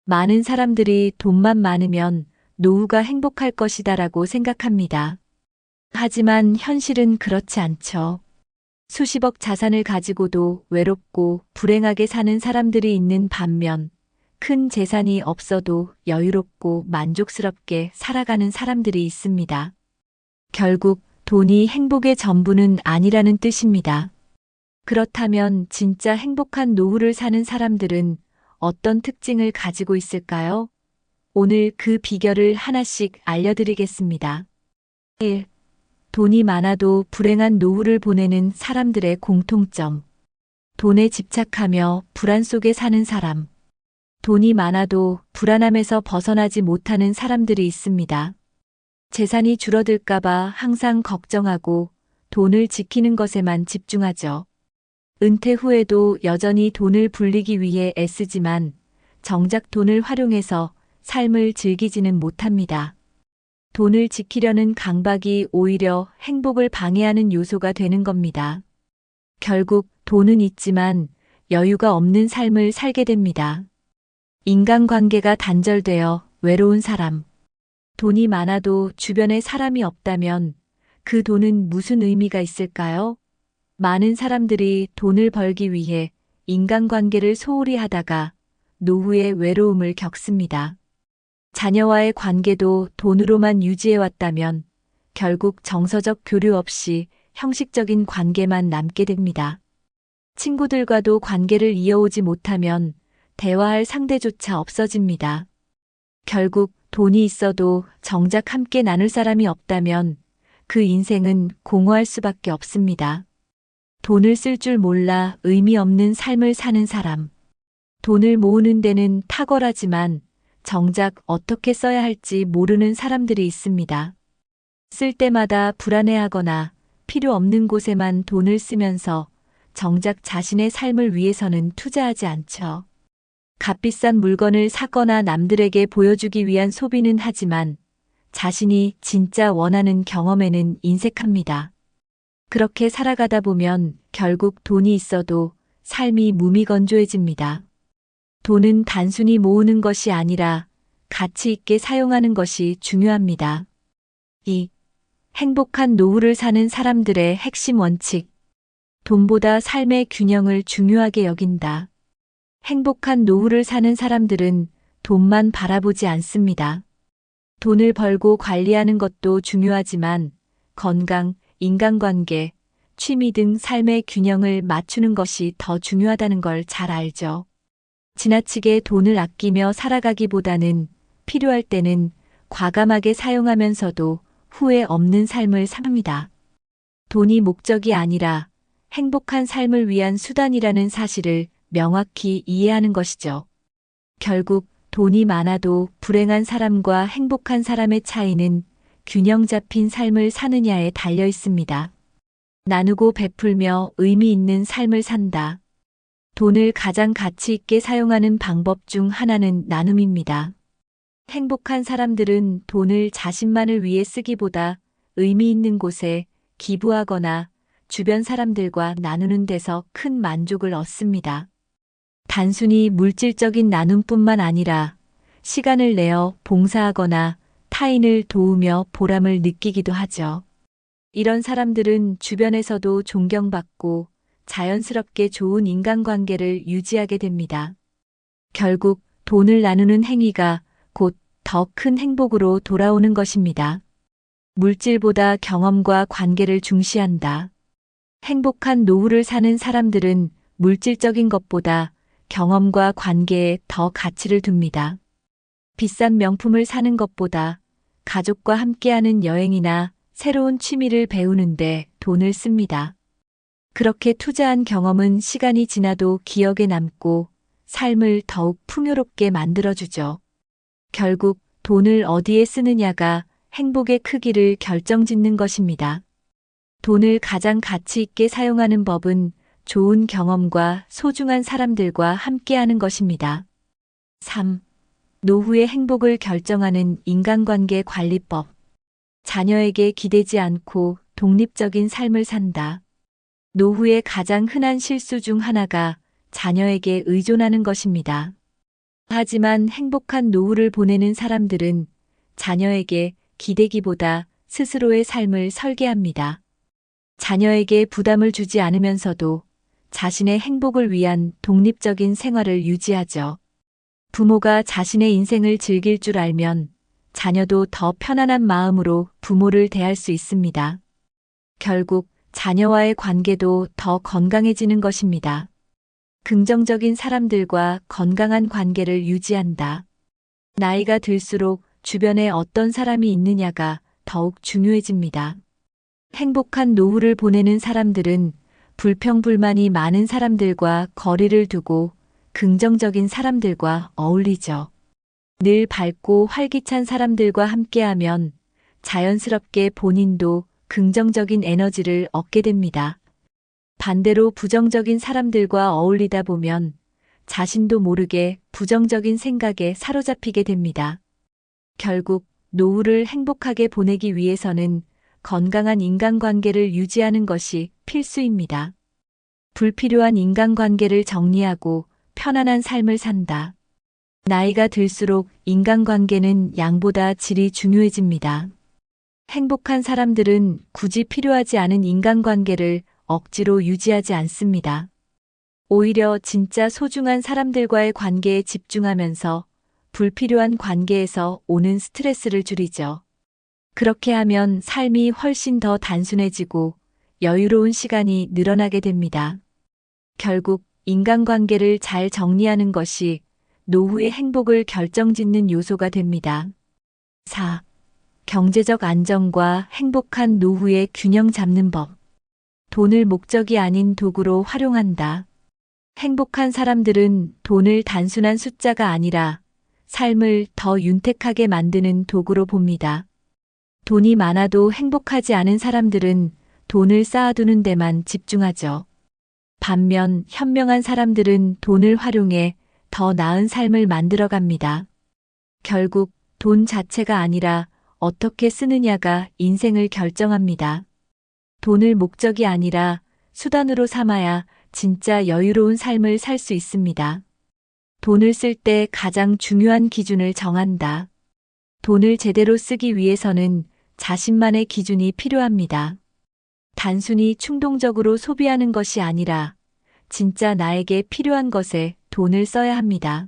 많은 사람들이 돈만 많으면 노후가 행복할 것이다라고 생각합니다. 하지만 현실은 그렇지 않죠. 수십억 자산을 가지고도 외롭고 불행하게 사는 사람들이 있는 반면 큰 재산이 없어도 여유롭고 만족스럽게 살아가는 사람들이 있습니다. 결국 돈이 행복의 전부는 아니라는 뜻입니다. 그렇다면 진짜 행복한 노후를 사는 사람들은 어떤 특징을 가지고 있을까요? 오늘 그 비결을 하나씩 알려드리겠습니다. 1. 돈이 많아도 불행한 노후를 보내는 사람들의 공통점. 돈에 집착하며 불안 속에 사는 사람. 돈이 많아도 불안함에서 벗어나지 못하는 사람들이 있습니다. 재산이 줄어들까봐 항상 걱정하고 돈을 지키는 것에만 집중하죠. 은퇴 후에도 여전히 돈을 불리기 위해 애쓰지만 정작 돈을 활용해서 삶을 즐기지는 못합니다. 돈을 지키려는 강박이 오히려 행복을 방해하는 요소가 되는 겁니다. 결국 돈은 있지만 여유가 없는 삶을 살게 됩니다. 인간관계가 단절되어 외로운 사람. 돈이 많아도 주변에 사람이 없다면 그 돈은 무슨 의미가 있을까요? 많은 사람들이 돈을 벌기 위해 인간관계를 소홀히 하다가 노후의 외로움을 겪습니다. 자녀와의 관계도 돈으로만 유지해왔다면 결국 정서적 교류 없이 형식적인 관계만 남게 됩니다. 친구들과도 관계를 이어오지 못하면 대화할 상대조차 없어집니다. 결국 돈이 있어도 정작 함께 나눌 사람이 없다면 그 인생은 공허할 수밖에 없습니다. 돈을 쓸 줄 몰라 의미 없는 삶을 사는 사람. 돈을 모으는 데는 탁월하지만 정작 어떻게 써야 할지 모르는 사람들이 있습니다. 쓸 때마다 불안해하거나 필요 없는 곳에만 돈을 쓰면서 정작 자신의 삶을 위해서는 투자하지 않죠. 값비싼 물건을 사거나 남들에게 보여주기 위한 소비는 하지만 자신이 진짜 원하는 경험에는 인색합니다. 그렇게 살아가다 보면 결국 돈이 있어도 삶이 무미건조해집니다. 돈은 단순히 모으는 것이 아니라 가치 있게 사용하는 것이 중요합니다. 2. 행복한 노후를 사는 사람들의 핵심 원칙. 돈보다 삶의 균형을 중요하게 여긴다. 행복한 노후를 사는 사람들은 돈만 바라보지 않습니다. 돈을 벌고 관리하는 것도 중요하지만 건강, 인간관계, 취미 등 삶의 균형을 맞추는 것이 더 중요하다는 걸 잘 알죠. 지나치게 돈을 아끼며 살아가기보다는 필요할 때는 과감하게 사용하면서도 후회 없는 삶을 삽니다. 돈이 목적이 아니라 행복한 삶을 위한 수단이라는 사실을 명확히 이해하는 것이죠. 결국 돈이 많아도 불행한 사람과 행복한 사람의 차이는 균형 잡힌 삶을 사느냐에 달려 있습니다. 나누고 베풀며 의미 있는 삶을 산다. 돈을 가장 가치 있게 사용하는 방법 중 하나는 나눔입니다. 행복한 사람들은 돈을 자신만을 위해 쓰기보다 의미 있는 곳에 기부하거나 주변 사람들과 나누는 데서 큰 만족을 얻습니다. 단순히 물질적인 나눔뿐만 아니라 시간을 내어 봉사하거나 타인을 도우며 보람을 느끼기도 하죠. 이런 사람들은 주변에서도 존경받고 자연스럽게 좋은 인간관계를 유지하게 됩니다. 결국 돈을 나누는 행위가 곧 더 큰 행복으로 돌아오는 것입니다. 물질보다 경험과 관계를 중시한다. 행복한 노후를 사는 사람들은 물질적인 것보다 경험과 관계에 더 가치를 둡니다. 비싼 명품을 사는 것보다 가족과 함께하는 여행이나 새로운 취미를 배우는데 돈을 씁니다. 그렇게 투자한 경험은 시간이 지나도 기억에 남고 삶을 더욱 풍요롭게 만들어주죠. 결국 돈을 어디에 쓰느냐가 행복의 크기를 결정짓는 것입니다. 돈을 가장 가치 있게 사용하는 법은 좋은 경험과 소중한 사람들과 함께하는 것입니다. 3. 노후의 행복을 결정하는 인간관계 관리법. 자녀에게 기대지 않고 독립적인 삶을 산다. 노후의 가장 흔한 실수 중 하나가 자녀에게 의존하는 것입니다. 하지만 행복한 노후를 보내는 사람들은 자녀에게 기대기보다 스스로의 삶을 설계합니다. 자녀에게 부담을 주지 않으면서도 자신의 행복을 위한 독립적인 생활을 유지하죠. 부모가 자신의 인생을 즐길 줄 알면 자녀도 더 편안한 마음으로 부모를 대할 수 있습니다. 결국 자녀와의 관계도 더 건강해지는 것입니다. 긍정적인 사람들과 건강한 관계를 유지한다. 나이가 들수록 주변에 어떤 사람이 있느냐가 더욱 중요해집니다. 행복한 노후를 보내는 사람들은 불평불만이 많은 사람들과 거리를 두고 긍정적인 사람들과 어울리죠. 늘 밝고 활기찬 사람들과 함께하면 자연스럽게 본인도 긍정적인 에너지를 얻게 됩니다. 반대로 부정적인 사람들과 어울리다 보면 자신도 모르게 부정적인 생각에 사로잡히게 됩니다. 결국 노후를 행복하게 보내기 위해서는 건강한 인간관계를 유지하는 것이 필수입니다. 불필요한 인간관계를 정리하고 편안한 삶을 산다. 나이가 들수록 인간관계는 양보다 질이 중요해집니다. 행복한 사람들은 굳이 필요하지 않은 인간관계를 억지로 유지하지 않습니다. 오히려 진짜 소중한 사람들과의 관계에 집중하면서 불필요한 관계에서 오는 스트레스를 줄이죠. 그렇게 하면 삶이 훨씬 더 단순해지고 여유로운 시간이 늘어나게 됩니다. 결국 인간관계를 잘 정리하는 것이 노후의 행복을 결정짓는 요소가 됩니다. 4. 경제적 안정과 행복한 노후의 균형 잡는 법. 돈을 목적이 아닌 도구로 활용한다. 행복한 사람들은 돈을 단순한 숫자가 아니라 삶을 더 윤택하게 만드는 도구로 봅니다. 돈이 많아도 행복하지 않은 사람들은 돈을 쌓아두는 데만 집중하죠. 반면 현명한 사람들은 돈을 활용해 더 나은 삶을 만들어갑니다. 결국 돈 자체가 아니라 어떻게 쓰느냐가 인생을 결정합니다. 돈을 목적이 아니라 수단으로 삼아야 진짜 여유로운 삶을 살 수 있습니다. 돈을 쓸 때 가장 중요한 기준을 정한다. 돈을 제대로 쓰기 위해서는 자신만의 기준이 필요합니다. 단순히 충동적으로 소비하는 것이 아니라 진짜 나에게 필요한 것에 돈을 써야 합니다.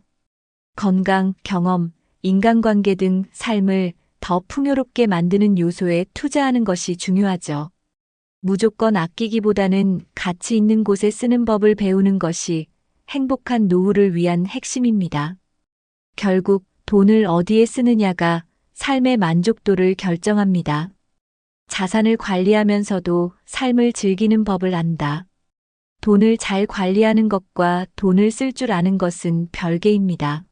건강, 경험, 인간관계 등 삶을 더 풍요롭게 만드는 요소에 투자하는 것이 중요하죠. 무조건 아끼기보다는 가치 있는 곳에 쓰는 법을 배우는 것이 행복한 노후를 위한 핵심입니다. 결국 돈을 어디에 쓰느냐가 삶의 만족도를 결정합니다. 자산을 관리하면서도 삶을 즐기는 법을 안다. 돈을 잘 관리하는 것과 돈을 쓸 줄 아는 것은 별개입니다.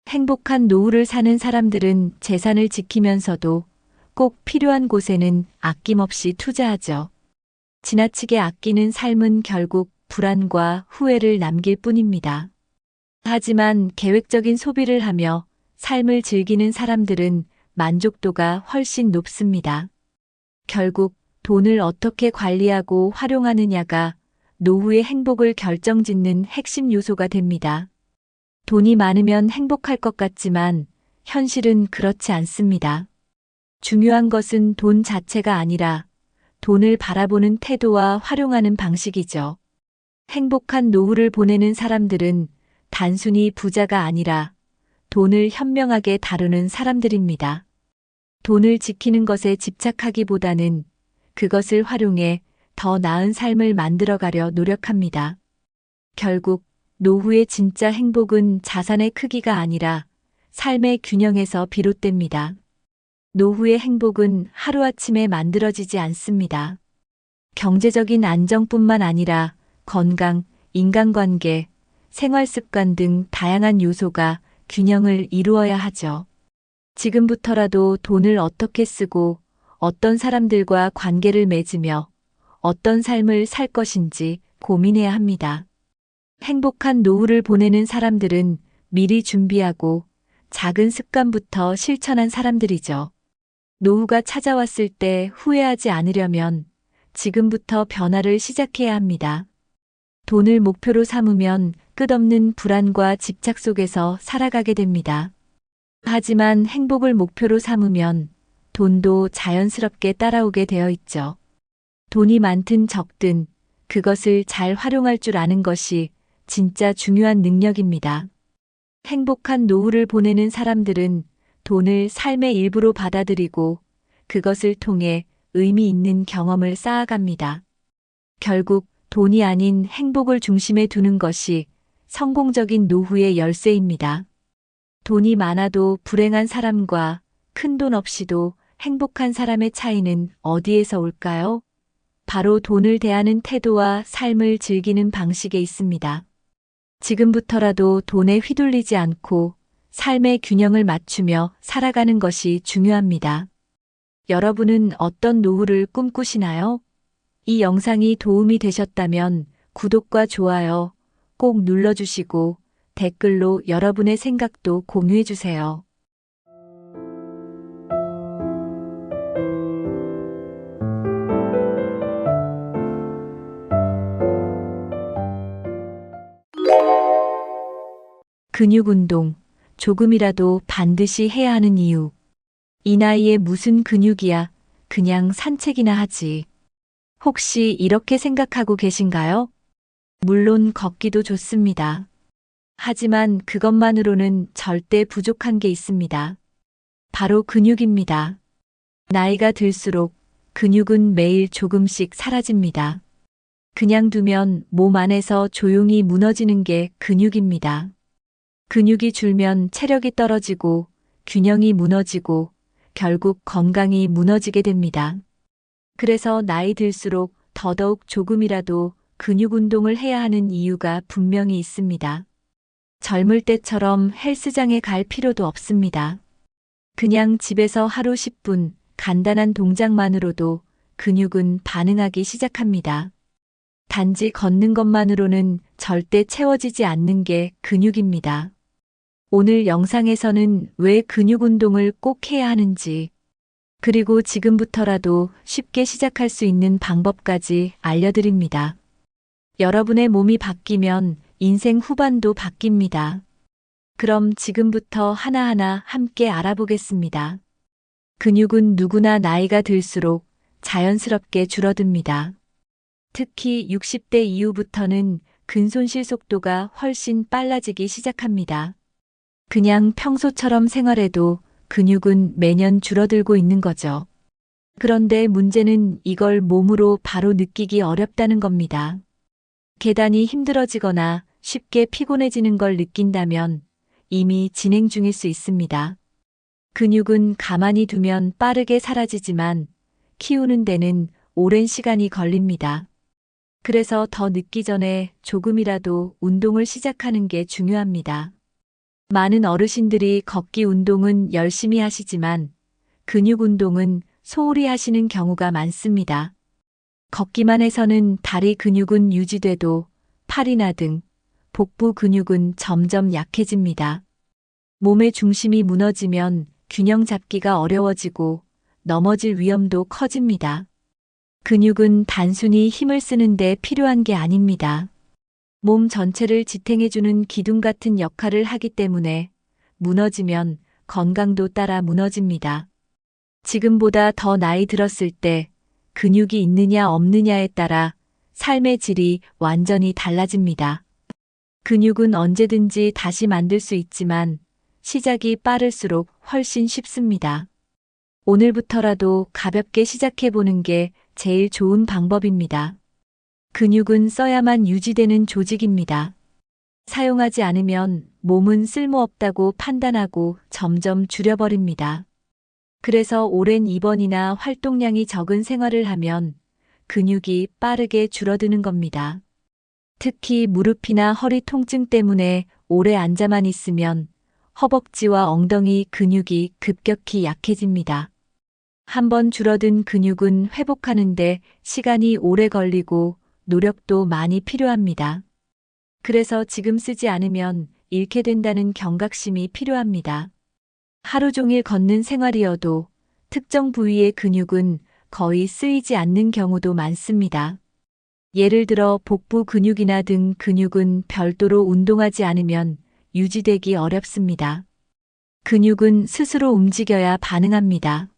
행복한 노후를 사는 사람들은 재산을 지키면서도 꼭 필요한 곳에는 아낌없이 투자하죠. 지나치게 아끼는 삶은 결국 불안과 후회를 남길 뿐입니다. 하지만 계획적인 소비를 하며 삶을 즐기는 사람들은 만족도가 훨씬 높습니다. 결국 돈을 어떻게 관리하고 활용하느냐가 노후의 행복을 결정짓는 핵심 요소가 됩니다. 돈이 많으면 행복할 것 같지만 현실은 그렇지 않습니다. 중요한 것은 돈 자체가 아니라 돈을 바라보는 태도와 활용하는 방식이죠. 행복한 노후를 보내는 사람들은 단순히 부자가 아니라 돈을 현명하게 다루는 사람들입니다. 돈을 지키는 것에 집착하기보다는 그것을 활용해 더 나은 삶을 만들어가려 노력합니다. 결국 노후의 진짜 행복은 자산의 크기가 아니라 삶의 균형에서 비롯됩니다. 노후의 행복은 하루아침에 만들어지지 않습니다. 경제적인 안정뿐만 아니라 건강, 인간관계, 생활습관 등 다양한 요소가 균형을 이루어야 하죠. 지금부터라도 돈을 어떻게 쓰고 어떤 사람들과 관계를 맺으며 어떤 삶을 살 것인지 고민해야 합니다. 행복한 노후를 보내는 사람들은 미리 준비하고 작은 습관부터 실천한 사람들이죠. 노후가 찾아왔을 때 후회하지 않으려면 지금부터 변화를 시작해야 합니다. 돈을 목표로 삼으면 끝없는 불안과 집착 속에서 살아가게 됩니다. 하지만 행복을 목표로 삼으면 돈도 자연스럽게 따라오게 되어 있죠. 돈이 많든 적든 그것을 잘 활용할 줄 아는 것이 진짜 중요한 능력입니다. 행복한 노후를 보내는 사람들은 돈을 삶의 일부로 받아들이고 그것을 통해 의미 있는 경험을 쌓아갑니다. 결국 돈이 아닌 행복을 중심에 두는 것이 성공적인 노후의 열쇠입니다. 돈이 많아도 불행한 사람과 큰 돈 없이도 행복한 사람의 차이는 어디에서 올까요? 바로 돈을 대하는 태도와 삶을 즐기는 방식에 있습니다. 지금부터라도 돈에 휘둘리지 않고 삶의 균형을 맞추며 살아가는 것이 중요합니다. 여러분은 어떤 노후를 꿈꾸시나요? 이 영상이 도움이 되셨다면 구독과 좋아요 꼭 눌러주시고 댓글로 여러분의 생각도 공유해주세요. 근육 운동, 조금이라도 반드시 해야 하는 이유. 이 나이에 무슨 근육이야, 그냥 산책이나 하지. 혹시 이렇게 생각하고 계신가요? 물론 걷기도 좋습니다. 하지만 그것만으로는 절대 부족한 게 있습니다. 바로 근육입니다. 나이가 들수록 근육은 매일 조금씩 사라집니다. 그냥 두면 몸 안에서 조용히 무너지는 게 근육입니다. 근육이 줄면 체력이 떨어지고 균형이 무너지고 결국 건강이 무너지게 됩니다. 그래서 나이 들수록 더더욱 조금이라도 근육 운동을 해야 하는 이유가 분명히 있습니다. 젊을 때처럼 헬스장에 갈 필요도 없습니다. 그냥 집에서 하루 10분 간단한 동작만으로도 근육은 반응하기 시작합니다. 단지 걷는 것만으로는 절대 채워지지 않는 게 근육입니다. 오늘 영상에서는 왜 근육 운동을 꼭 해야 하는지, 그리고 지금부터라도 쉽게 시작할 수 있는 방법까지 알려드립니다. 여러분의 몸이 바뀌면 인생 후반도 바뀝니다. 그럼 지금부터 하나하나 함께 알아보겠습니다. 근육은 누구나 나이가 들수록 자연스럽게 줄어듭니다. 특히 60대 이후부터는 근손실 속도가 훨씬 빨라지기 시작합니다. 그냥 평소처럼 생활해도 근육은 매년 줄어들고 있는 거죠. 그런데 문제는 이걸 몸으로 바로 느끼기 어렵다는 겁니다. 계단이 힘들어지거나 쉽게 피곤해지는 걸 느낀다면 이미 진행 중일 수 있습니다. 근육은 가만히 두면 빠르게 사라지지만 키우는 데는 오랜 시간이 걸립니다. 그래서 더 늦기 전에 조금이라도 운동을 시작하는 게 중요합니다. 많은 어르신들이 걷기 운동은 열심히 하시지만 근육 운동은 소홀히 하시는 경우가 많습니다. 걷기만 해서는 다리 근육은 유지돼도 팔이나 등, 복부 근육은 점점 약해집니다. 몸의 중심이 무너지면 균형 잡기가 어려워지고 넘어질 위험도 커집니다. 근육은 단순히 힘을 쓰는 데 필요한 게 아닙니다. 몸 전체를 지탱해주는 기둥 같은 역할을 하기 때문에 무너지면 건강도 따라 무너집니다. 지금보다 더 나이 들었을 때 근육이 있느냐 없느냐에 따라 삶의 질이 완전히 달라집니다. 근육은 언제든지 다시 만들 수 있지만 시작이 빠를수록 훨씬 쉽습니다. 오늘부터라도 가볍게 시작해보는 게 제일 좋은 방법입니다. 근육은 써야만 유지되는 조직입니다. 사용하지 않으면 몸은 쓸모없다고 판단하고 점점 줄여버립니다. 그래서 오랜 입원이나 활동량이 적은 생활을 하면 근육이 빠르게 줄어드는 겁니다. 특히 무릎이나 허리 통증 때문에 오래 앉아만 있으면 허벅지와 엉덩이 근육이 급격히 약해집니다. 한번 줄어든 근육은 회복하는데 시간이 오래 걸리고 노력도 많이 필요합니다. 그래서 지금 쓰지 않으면 잃게 된다는 경각심이 필요합니다. 하루 종일 걷는 생활이어도 특정 부위의 근육은 거의 쓰이지 않는 경우도 많습니다. 예를 들어 복부 근육이나 등 근육은 별도로 운동하지 않으면 유지되기 어렵습니다. 근육은 스스로 움직여야 반응합니다.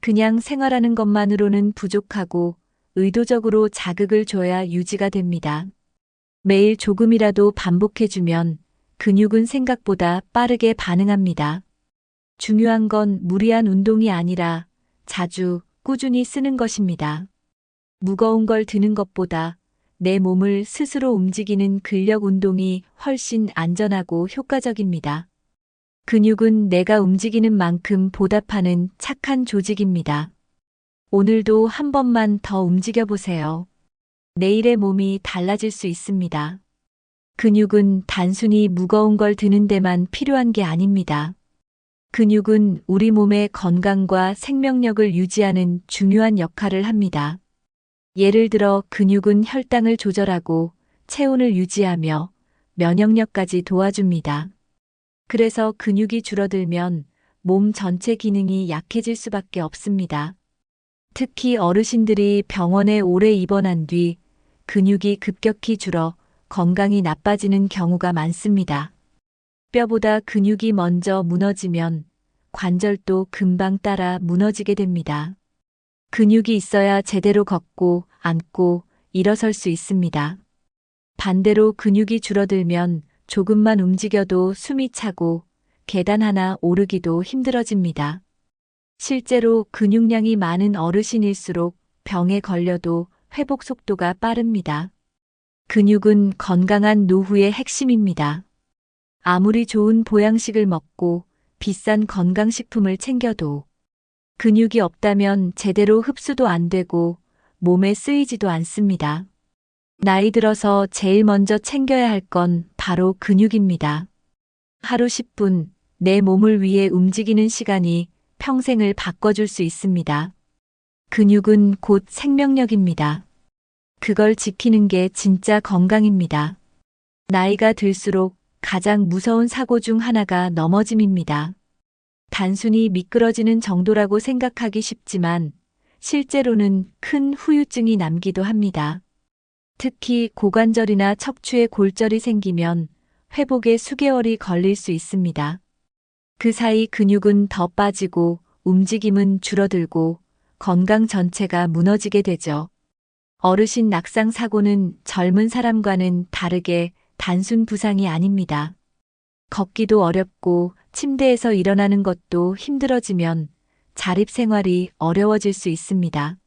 그냥 생활하는 것만으로는 부족하고 의도적으로 자극을 줘야 유지가 됩니다. 매일 조금이라도 반복해주면 근육은 생각보다 빠르게 반응합니다. 중요한 건 무리한 운동이 아니라 자주 꾸준히 쓰는 것입니다. 무거운 걸 드는 것보다 내 몸을 스스로 움직이는 근력 운동이 훨씬 안전하고 효과적입니다. 근육은 내가 움직이는 만큼 보답하는 착한 조직입니다. 오늘도 한 번만 더 움직여 보세요. 내일의 몸이 달라질 수 있습니다. 근육은 단순히 무거운 걸 드는 데만 필요한 게 아닙니다. 근육은 우리 몸의 건강과 생명력을 유지하는 중요한 역할을 합니다. 예를 들어 근육은 혈당을 조절하고 체온을 유지하며 면역력까지 도와줍니다. 그래서 근육이 줄어들면 몸 전체 기능이 약해질 수밖에 없습니다. 특히 어르신들이 병원에 오래 입원한 뒤 근육이 급격히 줄어 건강이 나빠지는 경우가 많습니다. 뼈보다 근육이 먼저 무너지면 관절도 금방 따라 무너지게 됩니다. 근육이 있어야 제대로 걷고 앉고 일어설 수 있습니다. 반대로 근육이 줄어들면 조금만 움직여도 숨이 차고 계단 하나 오르기도 힘들어집니다. 실제로 근육량이 많은 어르신일수록 병에 걸려도 회복 속도가 빠릅니다. 근육은 건강한 노후의 핵심입니다. 아무리 좋은 보양식을 먹고 비싼 건강식품을 챙겨도 근육이 없다면 제대로 흡수도 안 되고 몸에 쓰이지도 않습니다. 나이 들어서 제일 먼저 챙겨야 할 건 바로 근육입니다. 하루 10분 내 몸을 위해 움직이는 시간이 평생을 바꿔줄 수 있습니다. 근육은 곧 생명력입니다. 그걸 지키는 게 진짜 건강입니다. 나이가 들수록 가장 무서운 사고 중 하나가 넘어짐입니다. 단순히 미끄러지는 정도라고 생각하기 쉽지만 실제로는 큰 후유증이 남기도 합니다. 특히 고관절이나 척추에 골절이 생기면 회복에 수개월이 걸릴 수 있습니다. 그 사이 근육은 더 빠지고 움직임은 줄어들고 건강 전체가 무너지게 되죠. 어르신 낙상 사고는 젊은 사람과는 다르게 단순 부상이 아닙니다. 걷기도 어렵고 침대에서 일어나는 것도 힘들어지면 자립생활이 어려워질 수 있습니다.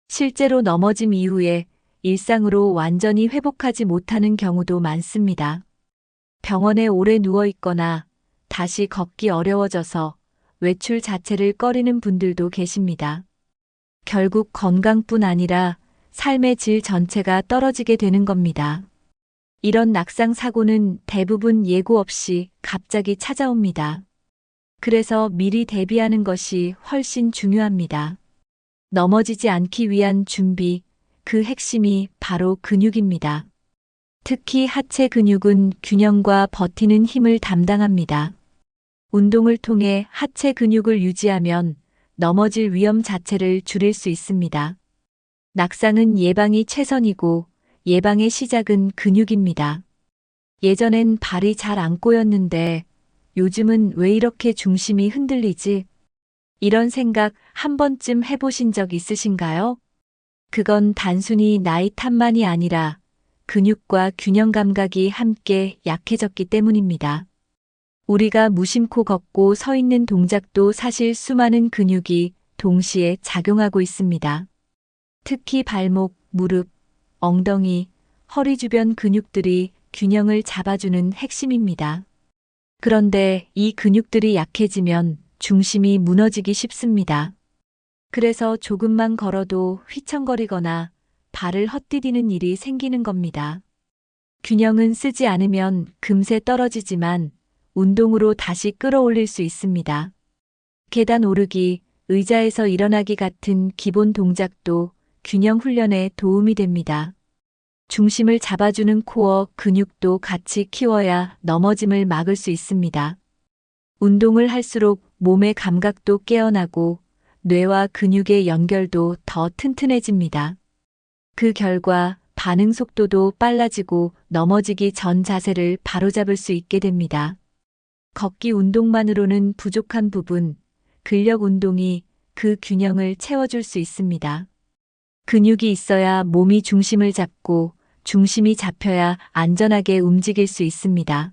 실제로 넘어짐 이후에 일상으로 완전히 회복하지 못하는 경우도 많습니다. 병원에 오래 누워 있거나 다시 걷기 어려워져서 외출 자체를 꺼리는 분들도 계십니다. 결국 건강뿐 아니라 삶의 질 전체가 떨어지게 되는 겁니다. 이런 낙상 사고는 대부분 예고 없이 갑자기 찾아옵니다. 그래서 미리 대비하는 것이 훨씬 중요합니다. 넘어지지 않기 위한 준비, 그 핵심이 바로 근육입니다. 특히 하체 근육은 균형과 버티는 힘을 담당합니다. 운동을 통해 하체 근육을 유지하면 넘어질 위험 자체를 줄일 수 있습니다. 낙상은 예방이 최선이고 예방의 시작은 근육입니다. 예전엔 발이 잘 안 꼬였는데 요즘은 왜 이렇게 중심이 흔들리지? 이런 생각 한 번쯤 해보신 적 있으신가요? 그건 단순히 나이 탓만이 아니라 근육과 균형 감각이 함께 약해졌기 때문입니다. 우리가 무심코 걷고 서 있는 동작도 사실 수많은 근육이 동시에 작용하고 있습니다. 특히 발목, 무릎, 엉덩이, 허리 주변 근육들이 균형을 잡아주는 핵심입니다. 그런데 이 근육들이 약해지면 중심이 무너지기 쉽습니다. 그래서 조금만 걸어도 휘청거리거나 발을 헛디디는 일이 생기는 겁니다. 균형은 쓰지 않으면 금세 떨어지지만 운동으로 다시 끌어올릴 수 있습니다. 계단 오르기, 의자에서 일어나기 같은 기본 동작도 균형 훈련에 도움이 됩니다. 중심을 잡아주는 코어 근육도 같이 키워야 넘어짐을 막을 수 있습니다. 운동을 할수록 몸의 감각도 깨어나고 뇌와 근육의 연결도 더 튼튼해집니다. 그 결과 반응 속도도 빨라지고 넘어지기 전 자세를 바로잡을 수 있게 됩니다. 걷기 운동만으로는 부족한 부분, 근력 운동이 그 균형을 채워줄 수 있습니다. 근육이 있어야 몸이 중심을 잡고 중심이 잡혀야 안전하게 움직일 수 있습니다.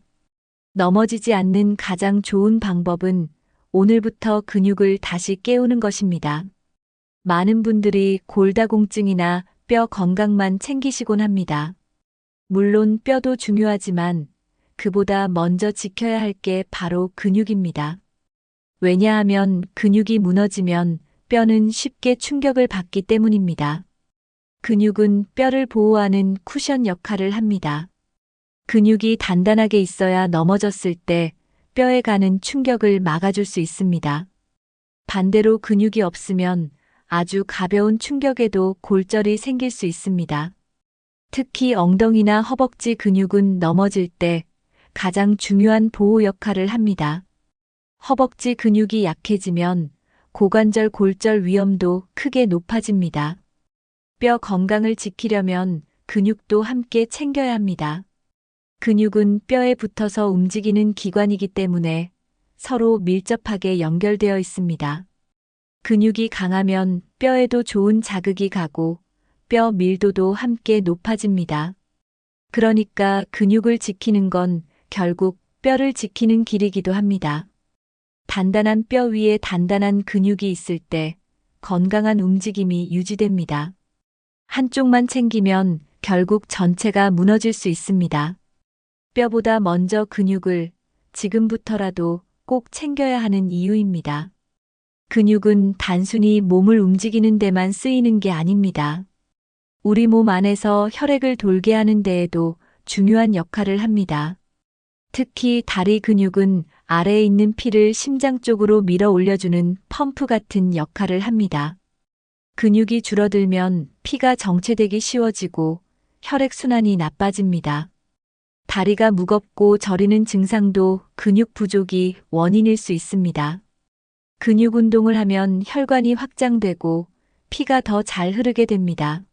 넘어지지 않는 가장 좋은 방법은 오늘부터 근육을 다시 깨우는 것입니다. 많은 분들이 골다공증이나 뼈 건강만 챙기시곤 합니다. 물론 뼈도 중요하지만 그보다 먼저 지켜야 할 게 바로 근육입니다. 왜냐하면 근육이 무너지면 뼈는 쉽게 충격을 받기 때문입니다. 근육은 뼈를 보호하는 쿠션 역할을 합니다. 근육이 단단하게 있어야 넘어졌을 때 뼈에 가는 충격을 막아줄 수 있습니다. 반대로 근육이 없으면 아주 가벼운 충격에도 골절이 생길 수 있습니다. 특히 엉덩이나 허벅지 근육은 넘어질 때 가장 중요한 보호 역할을 합니다. 허벅지 근육이 약해지면 고관절 골절 위험도 크게 높아집니다. 뼈 건강을 지키려면 근육도 함께 챙겨야 합니다. 근육은 뼈에 붙어서 움직이는 기관이기 때문에 서로 밀접하게 연결되어 있습니다. 근육이 강하면 뼈에도 좋은 자극이 가고 뼈 밀도도 함께 높아집니다. 그러니까 근육을 지키는 건 결국 뼈를 지키는 길이기도 합니다. 단단한 뼈 위에 단단한 근육이 있을 때 건강한 움직임이 유지됩니다. 한쪽만 챙기면 결국 전체가 무너질 수 있습니다. 뼈보다 먼저 근육을 지금부터라도 꼭 챙겨야 하는 이유입니다. 근육은 단순히 몸을 움직이는 데만 쓰이는 게 아닙니다. 우리 몸 안에서 혈액을 돌게 하는 데에도 중요한 역할을 합니다. 특히 다리 근육은 아래에 있는 피를 심장 쪽으로 밀어 올려주는 펌프 같은 역할을 합니다. 근육이 줄어들면 피가 정체되기 쉬워지고 혈액순환이 나빠집니다. 다리가 무겁고 저리는 증상도 근육 부족이 원인일 수 있습니다. 근육 운동을 하면 혈관이 확장되고 피가 더 잘 흐르게 됩니다.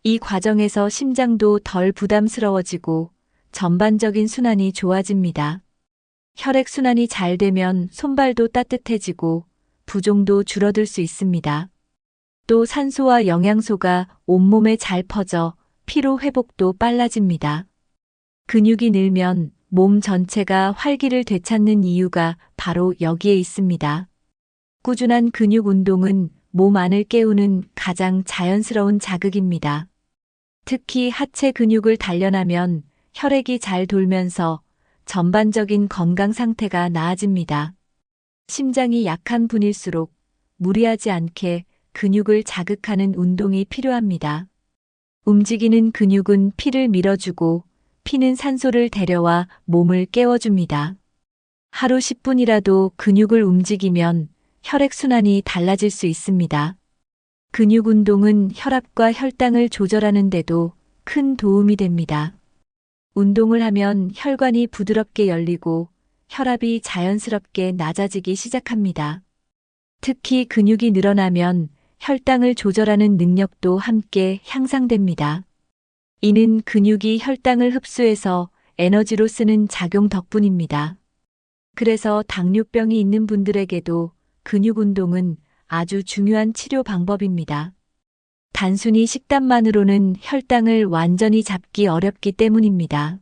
이 과정에서 심장도 덜 부담스러워지고 전반적인 순환이 좋아집니다. 혈액순환이 잘 되면 손발도 따뜻해지고 부종도 줄어들 수 있습니다. 또 산소와 영양소가 온몸에 잘 퍼져 피로 회복도 빨라집니다. 근육이 늘면 몸 전체가 활기를 되찾는 이유가 바로 여기에 있습니다. 꾸준한 근육 운동은 몸 안을 깨우는 가장 자연스러운 자극입니다. 특히 하체 근육을 단련하면 혈액이 잘 돌면서 전반적인 건강 상태가 나아집니다. 심장이 약한 분일수록 무리하지 않게 근육을 자극하는 운동이 필요합니다. 움직이는 근육은 피를 밀어주고 피는 산소를 데려와 몸을 깨워줍니다. 하루 10분이라도 근육을 움직이면 혈액순환이 달라질 수 있습니다. 근육 운동은 혈압과 혈당을 조절하는 데도 큰 도움이 됩니다. 운동을 하면 혈관이 부드럽게 열리고 혈압이 자연스럽게 낮아지기 시작합니다. 특히 근육이 늘어나면 혈당을 조절하는 능력도 함께 향상됩니다. 이는 근육이 혈당을 흡수해서 에너지로 쓰는 작용 덕분입니다. 그래서 당뇨병이 있는 분들에게도 근육 운동은 아주 중요한 치료 방법입니다. 단순히 식단만으로는 혈당을 완전히 잡기 어렵기 때문입니다.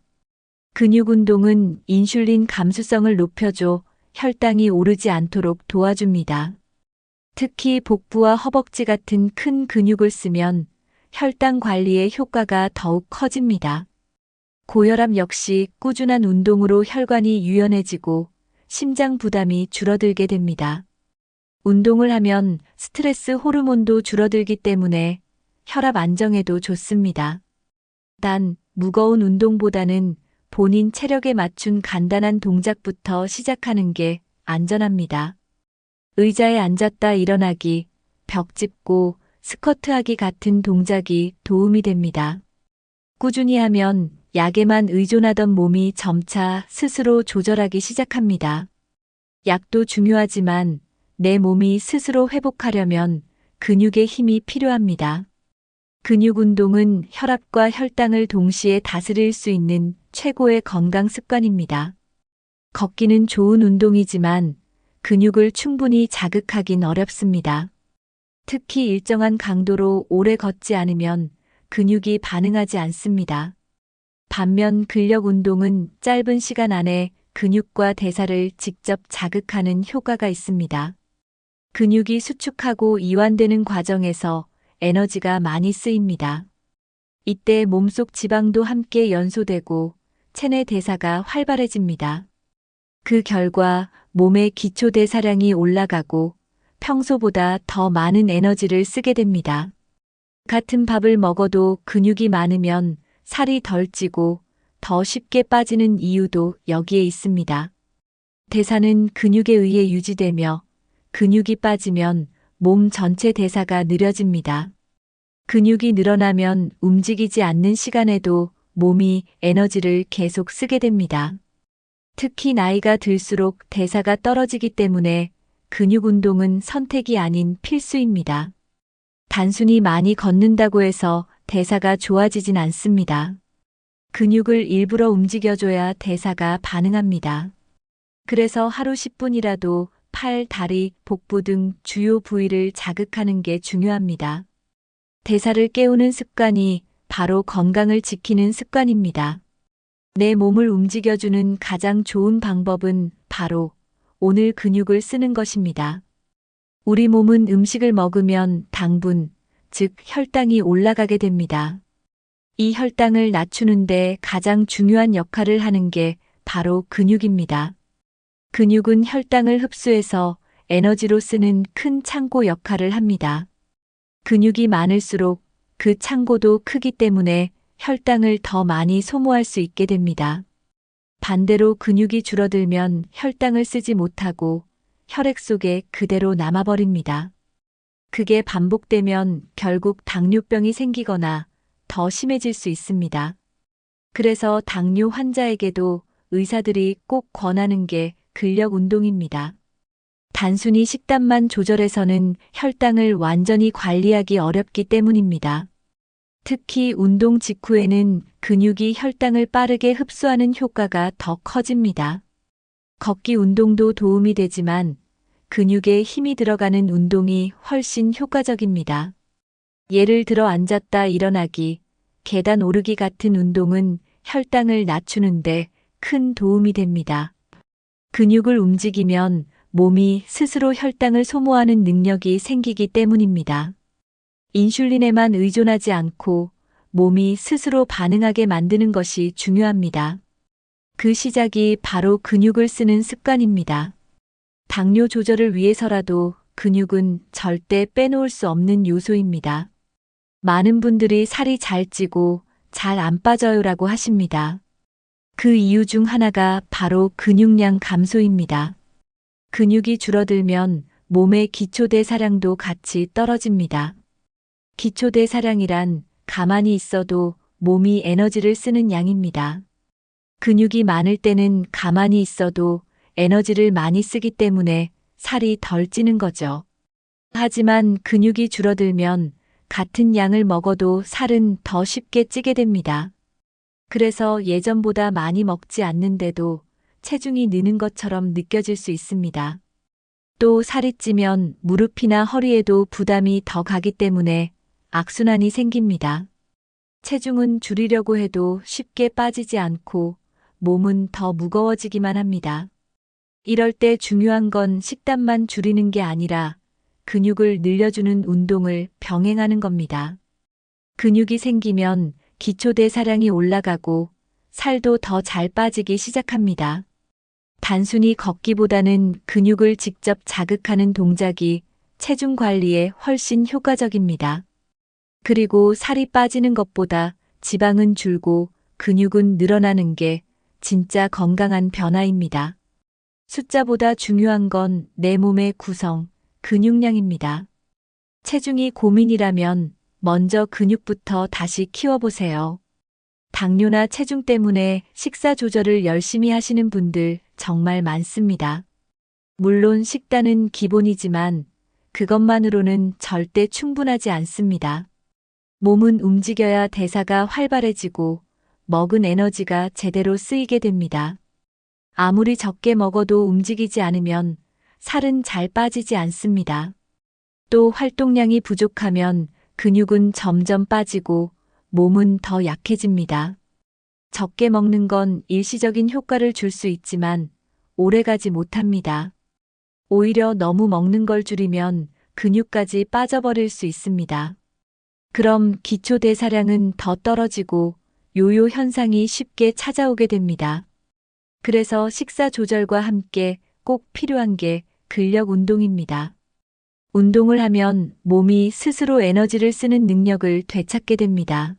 근육 운동은 인슐린 감수성을 높여줘 혈당이 오르지 않도록 도와줍니다. 특히 복부와 허벅지 같은 큰 근육을 쓰면 혈당 관리의 효과가 더욱 커집니다. 고혈압 역시 꾸준한 운동으로 혈관이 유연해지고 심장 부담이 줄어들게 됩니다. 운동을 하면 스트레스 호르몬도 줄어들기 때문에 혈압 안정에도 좋습니다. 단, 무거운 운동보다는 본인 체력에 맞춘 간단한 동작부터 시작하는 게 안전합니다. 의자에 앉았다 일어나기, 벽 짚고 스쿼트하기 같은 동작이 도움이 됩니다. 꾸준히 하면 약에만 의존하던 몸이 점차 스스로 조절하기 시작합니다. 약도 중요하지만 내 몸이 스스로 회복하려면 근육의 힘이 필요합니다. 근육 운동은 혈압과 혈당을 동시에 다스릴 수 있는 최고의 건강 습관입니다. 걷기는 좋은 운동이지만 근육을 충분히 자극하긴 어렵습니다. 특히 일정한 강도로 오래 걷지 않으면 근육이 반응하지 않습니다. 반면 근력 운동은 짧은 시간 안에 근육과 대사를 직접 자극하는 효과가 있습니다. 근육이 수축하고 이완되는 과정에서 에너지가 많이 쓰입니다. 이때 몸속 지방도 함께 연소되고 체내 대사가 활발해집니다. 그 결과 몸의 기초 대사량이 올라가고 평소보다 더 많은 에너지를 쓰게 됩니다. 같은 밥을 먹어도 근육이 많으면 살이 덜 찌고 더 쉽게 빠지는 이유도 여기에 있습니다. 대사는 근육에 의해 유지되며 근육이 빠지면 몸 전체 대사가 느려집니다. 근육이 늘어나면 움직이지 않는 시간에도 몸이 에너지를 계속 쓰게 됩니다. 특히 나이가 들수록 대사가 떨어지기 때문에 근육 운동은 선택이 아닌 필수입니다. 단순히 많이 걷는다고 해서 대사가 좋아지진 않습니다. 근육을 일부러 움직여줘야 대사가 반응합니다. 그래서 하루 10분이라도 팔, 다리, 복부 등 주요 부위를 자극하는 게 중요합니다. 대사를 깨우는 습관이 바로 건강을 지키는 습관입니다. 내 몸을 움직여주는 가장 좋은 방법은 바로 오늘 근육을 쓰는 것입니다. 우리 몸은 음식을 먹으면 당분, 즉 혈당이 올라가게 됩니다. 이 혈당을 낮추는데 가장 중요한 역할을 하는 게 바로 근육입니다. 근육은 혈당을 흡수해서 에너지로 쓰는 큰 창고 역할을 합니다. 근육이 많을수록 그 창고도 크기 때문에 혈당을 더 많이 소모할 수 있게 됩니다. 반대로 근육이 줄어들면 혈당을 쓰지 못하고 혈액 속에 그대로 남아버립니다. 그게 반복되면 결국 당뇨병이 생기거나 더 심해질 수 있습니다. 그래서 당뇨 환자에게도 의사들이 꼭 권하는 게 근력 운동입니다. 단순히 식단만 조절해서는 혈당을 완전히 관리하기 어렵기 때문입니다. 특히 운동 직후에는 근육이 혈당을 빠르게 흡수하는 효과가 더 커집니다. 걷기 운동도 도움이 되지만 근육에 힘이 들어가는 운동이 훨씬 효과적입니다. 예를 들어 앉았다 일어나기, 계단 오르기 같은 운동은 혈당을 낮추는데 큰 도움이 됩니다. 근육을 움직이면 몸이 스스로 혈당을 소모하는 능력이 생기기 때문입니다. 인슐린에만 의존하지 않고 몸이 스스로 반응하게 만드는 것이 중요합니다. 그 시작이 바로 근육을 쓰는 습관입니다. 당뇨 조절을 위해서라도 근육은 절대 빼놓을 수 없는 요소입니다. 많은 분들이 살이 잘 찌고 잘 안 빠져요라고 하십니다. 그 이유 중 하나가 바로 근육량 감소입니다. 근육이 줄어들면 몸의 기초대사량도 같이 떨어집니다. 기초대사량이란 가만히 있어도 몸이 에너지를 쓰는 양입니다. 근육이 많을 때는 가만히 있어도 에너지를 많이 쓰기 때문에 살이 덜 찌는 거죠. 하지만 근육이 줄어들면 같은 양을 먹어도 살은 더 쉽게 찌게 됩니다. 그래서 예전보다 많이 먹지 않는데도 체중이 느는 것처럼 느껴질 수 있습니다. 또 살이 찌면 무릎이나 허리에도 부담이 더 가기 때문에 악순환이 생깁니다. 체중은 줄이려고 해도 쉽게 빠지지 않고 몸은 더 무거워지기만 합니다. 이럴 때 중요한 건 식단만 줄이는 게 아니라 근육을 늘려주는 운동을 병행하는 겁니다. 근육이 생기면 기초대사량이 올라가고 살도 더 잘 빠지기 시작합니다. 단순히 걷기보다는 근육을 직접 자극하는 동작이 체중 관리에 훨씬 효과적입니다. 그리고 살이 빠지는 것보다 지방은 줄고 근육은 늘어나는 게 진짜 건강한 변화입니다. 숫자보다 중요한 건 내 몸의 구성, 근육량입니다. 체중이 고민이라면 먼저 근육부터 다시 키워보세요. 당뇨나 체중 때문에 식사 조절을 열심히 하시는 분들 정말 많습니다. 물론 식단은 기본이지만 그것만으로는 절대 충분하지 않습니다. 몸은 움직여야 대사가 활발해지고 먹은 에너지가 제대로 쓰이게 됩니다. 아무리 적게 먹어도 움직이지 않으면 살은 잘 빠지지 않습니다. 또 활동량이 부족하면 근육은 점점 빠지고 몸은 더 약해집니다. 적게 먹는 건 일시적인 효과를 줄 수 있지만 오래가지 못합니다. 오히려 너무 먹는 걸 줄이면 근육까지 빠져버릴 수 있습니다. 그럼 기초 대사량은 더 떨어지고 요요 현상이 쉽게 찾아오게 됩니다. 그래서 식사 조절과 함께 꼭 필요한 게 근력 운동입니다. 운동을 하면 몸이 스스로 에너지를 쓰는 능력을 되찾게 됩니다.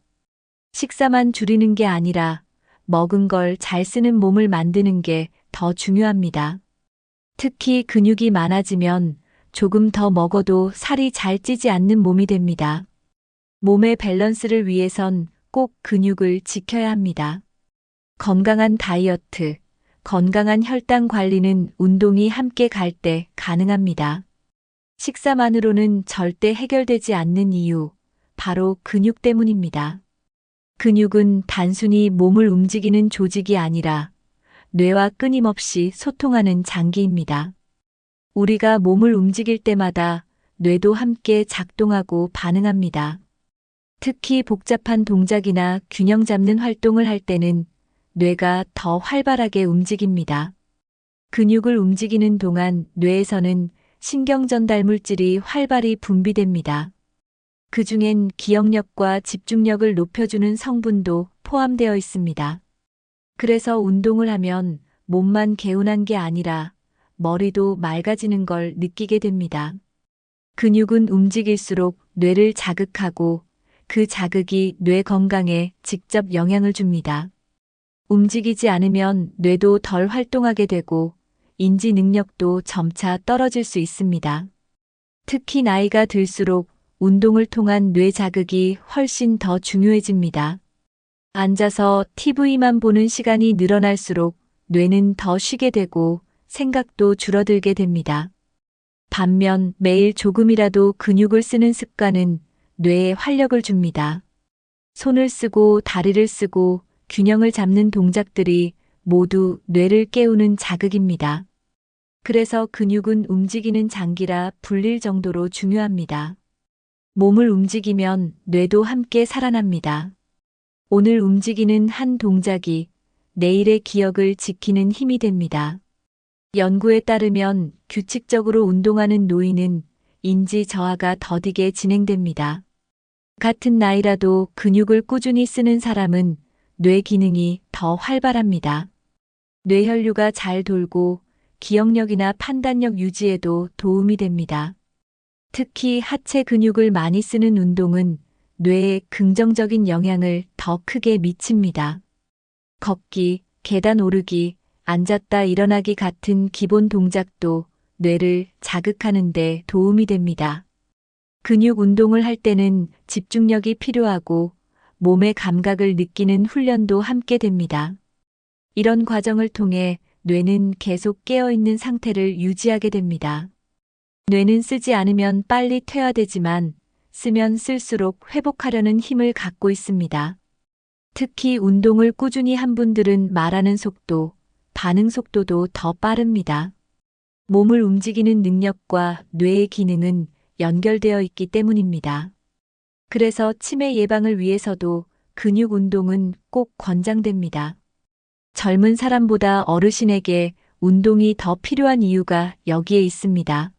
식사만 줄이는 게 아니라 먹은 걸 잘 쓰는 몸을 만드는 게 더 중요합니다. 특히 근육이 많아지면 조금 더 먹어도 살이 잘 찌지 않는 몸이 됩니다. 몸의 밸런스를 위해선 꼭 근육을 지켜야 합니다. 건강한 다이어트, 건강한 혈당 관리는 운동이 함께 갈 때 가능합니다. 식사만으로는 절대 해결되지 않는 이유, 바로 근육 때문입니다. 근육은 단순히 몸을 움직이는 조직이 아니라 뇌와 끊임없이 소통하는 장기입니다. 우리가 몸을 움직일 때마다 뇌도 함께 작동하고 반응합니다. 특히 복잡한 동작이나 균형 잡는 활동을 할 때는 뇌가 더 활발하게 움직입니다. 근육을 움직이는 동안 뇌에서는 신경 전달 물질이 활발히 분비됩니다. 그 중엔 기억력과 집중력을 높여주는 성분도 포함되어 있습니다. 그래서 운동을 하면 몸만 개운한 게 아니라 머리도 맑아지는 걸 느끼게 됩니다. 근육은 움직일수록 뇌를 자극하고 그 자극이 뇌 건강에 직접 영향을 줍니다. 움직이지 않으면 뇌도 덜 활동하게 되고 인지 능력도 점차 떨어질 수 있습니다. 특히 나이가 들수록 운동을 통한 뇌 자극이 훨씬 더 중요해집니다. 앉아서 TV만 보는 시간이 늘어날수록 뇌는 더 쉬게 되고 생각도 줄어들게 됩니다. 반면 매일 조금이라도 근육을 쓰는 습관은 뇌에 활력을 줍니다. 손을 쓰고 다리를 쓰고 균형을 잡는 동작들이 모두 뇌를 깨우는 자극입니다. 그래서 근육은 움직이는 장기라 불릴 정도로 중요합니다. 몸을 움직이면 뇌도 함께 살아납니다. 오늘 움직이는 한 동작이 내일의 기억을 지키는 힘이 됩니다. 연구에 따르면 규칙적으로 운동하는 노인은 인지 저하가 더디게 진행됩니다. 같은 나이라도 근육을 꾸준히 쓰는 사람은 뇌 기능이 더 활발합니다. 뇌혈류가 잘 돌고 기억력이나 판단력 유지에도 도움이 됩니다. 특히 하체 근육을 많이 쓰는 운동은 뇌에 긍정적인 영향을 더 크게 미칩니다. 걷기, 계단 오르기, 앉았다 일어나기 같은 기본 동작도 뇌를 자극하는 데 도움이 됩니다. 근육 운동을 할 때는 집중력이 필요하고 몸의 감각을 느끼는 훈련도 함께 됩니다. 이런 과정을 통해 뇌는 계속 깨어있는 상태를 유지하게 됩니다. 뇌는 쓰지 않으면 빨리 퇴화되지만 쓰면 쓸수록 회복하려는 힘을 갖고 있습니다. 특히 운동을 꾸준히 한 분들은 말하는 속도, 반응 속도도 더 빠릅니다. 몸을 움직이는 능력과 뇌의 기능은 연결되어 있기 때문입니다. 그래서 치매 예방을 위해서도 근육 운동은 꼭 권장됩니다. 젊은 사람보다 어르신에게 운동이 더 필요한 이유가 여기에 있습니다.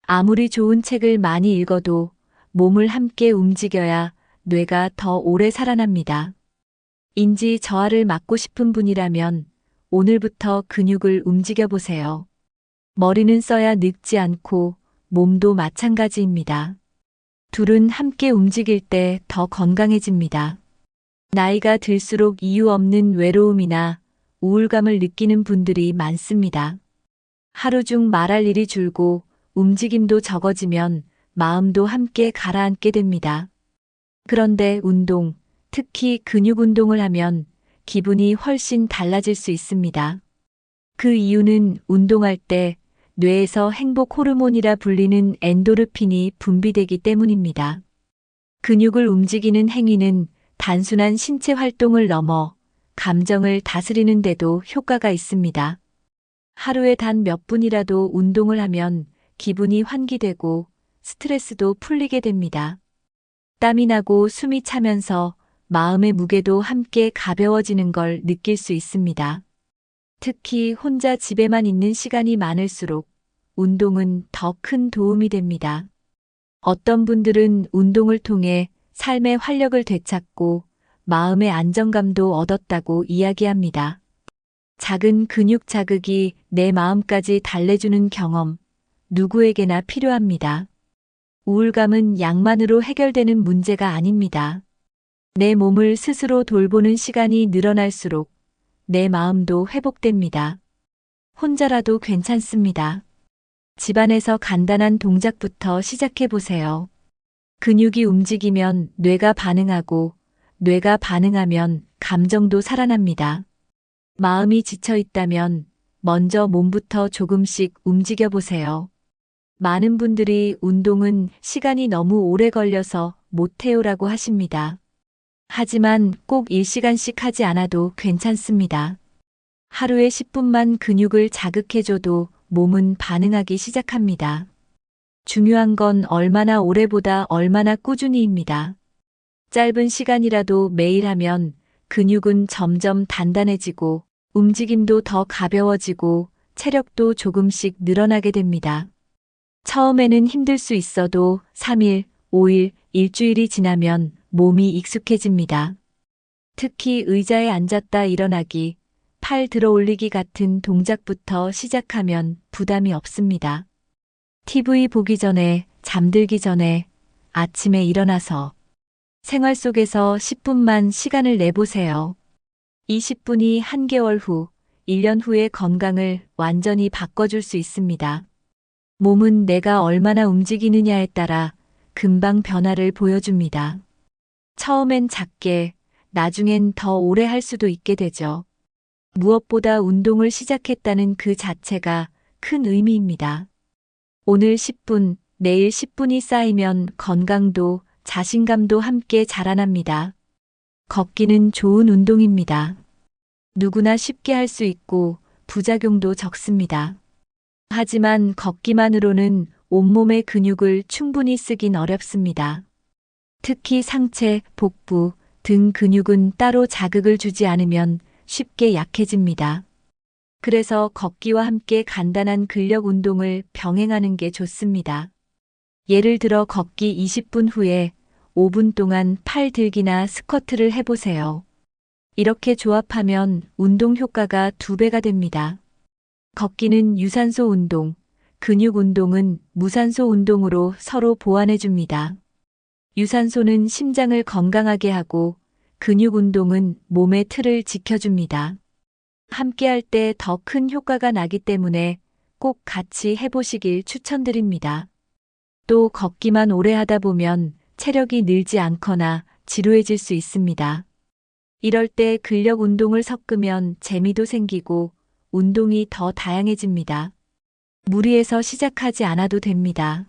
아무리 좋은 책을 많이 읽어도 몸을 함께 움직여야 뇌가 더 오래 살아납니다. 인지 저하를 막고 싶은 분이라면 오늘부터 근육을 움직여 보세요. 머리는 써야 늙지 않고 몸도 마찬가지입니다. 둘은 함께 움직일 때 더 건강해집니다. 나이가 들수록 이유 없는 외로움이나 우울감을 느끼는 분들이 많습니다. 하루 중 말할 일이 줄고 움직임도 적어지면 마음도 함께 가라앉게 됩니다. 그런데 운동, 특히 근육 운동을 하면 기분이 훨씬 달라질 수 있습니다. 그 이유는 운동할 때 뇌에서 행복 호르몬이라 불리는 엔도르핀이 분비되기 때문입니다. 근육을 움직이는 행위는 단순한 신체 활동을 넘어 감정을 다스리는 데도 효과가 있습니다. 하루에 단 몇 분이라도 운동을 하면 기분이 환기되고 스트레스도 풀리게 됩니다. 땀이 나고 숨이 차면서 마음의 무게도 함께 가벼워지는 걸 느낄 수 있습니다. 특히 혼자 집에만 있는 시간이 많을수록 운동은 더 큰 도움이 됩니다. 어떤 분들은 운동을 통해 삶의 활력을 되찾고 마음의 안정감도 얻었다고 이야기합니다. 작은 근육 자극이 내 마음까지 달래주는 경험, 누구에게나 필요합니다. 우울감은 약만으로 해결되는 문제가 아닙니다. 내 몸을 스스로 돌보는 시간이 늘어날수록 내 마음도 회복됩니다. 혼자라도 괜찮습니다. 집안에서 간단한 동작부터 시작해 보세요. 근육이 움직이면 뇌가 반응하고 뇌가 반응하면 감정도 살아납니다. 마음이 지쳐 있다면 먼저 몸부터 조금씩 움직여 보세요. 많은 분들이 운동은 시간이 너무 오래 걸려서 못해요라고 하십니다. 하지만 꼭 1시간씩 하지 않아도 괜찮습니다. 하루에 10분만 근육을 자극해줘도 몸은 반응하기 시작합니다. 중요한 건 얼마나 오래보다 얼마나 꾸준히입니다. 짧은 시간이라도 매일 하면 근육은 점점 단단해지고 움직임도 더 가벼워지고 체력도 조금씩 늘어나게 됩니다. 처음에는 힘들 수 있어도 3일, 5일, 일주일이 지나면 몸이 익숙해집니다. 특히 의자에 앉았다 일어나기, 팔 들어 올리기 같은 동작부터 시작하면 부담이 없습니다. TV 보기 전에, 잠들기 전에, 아침에 일어나서 생활 속에서 10분만 시간을 내보세요. 20분이 한개월 후, 1년 후의 건강을 완전히 바꿔줄 수 있습니다. 몸은 내가 얼마나 움직이느냐에 따라 금방 변화를 보여줍니다. 처음엔 작게, 나중엔 더 오래 할 수도 있게 되죠. 무엇보다 운동을 시작했다는 그 자체가 큰 의미입니다. 오늘 10분, 내일 10분이 쌓이면 건강도 자신감도 함께 자라납니다. 걷기는 좋은 운동입니다. 누구나 쉽게 할 수 있고 부작용도 적습니다. 하지만 걷기만으로는 온몸의 근육을 충분히 쓰긴 어렵습니다. 특히 상체, 복부, 등 근육은 따로 자극을 주지 않으면 쉽게 약해집니다. 그래서 걷기와 함께 간단한 근력 운동을 병행하는 게 좋습니다. 예를 들어 걷기 20분 후에 5분 동안 팔 들기나 스쿼트를 해보세요. 이렇게 조합하면 운동 효과가 2배가 됩니다. 걷기는 유산소 운동, 근육 운동은 무산소 운동으로 서로 보완해 줍니다. 유산소는 심장을 건강하게 하고 근육 운동은 몸의 틀을 지켜줍니다. 함께 할 때 더 큰 효과가 나기 때문에 꼭 같이 해보시길 추천드립니다. 또 걷기만 오래 하다 보면 체력이 늘지 않거나 지루해질 수 있습니다. 이럴 때 근력 운동을 섞으면 재미도 생기고 운동이 더 다양해집니다. 무리해서 시작하지 않아도 됩니다.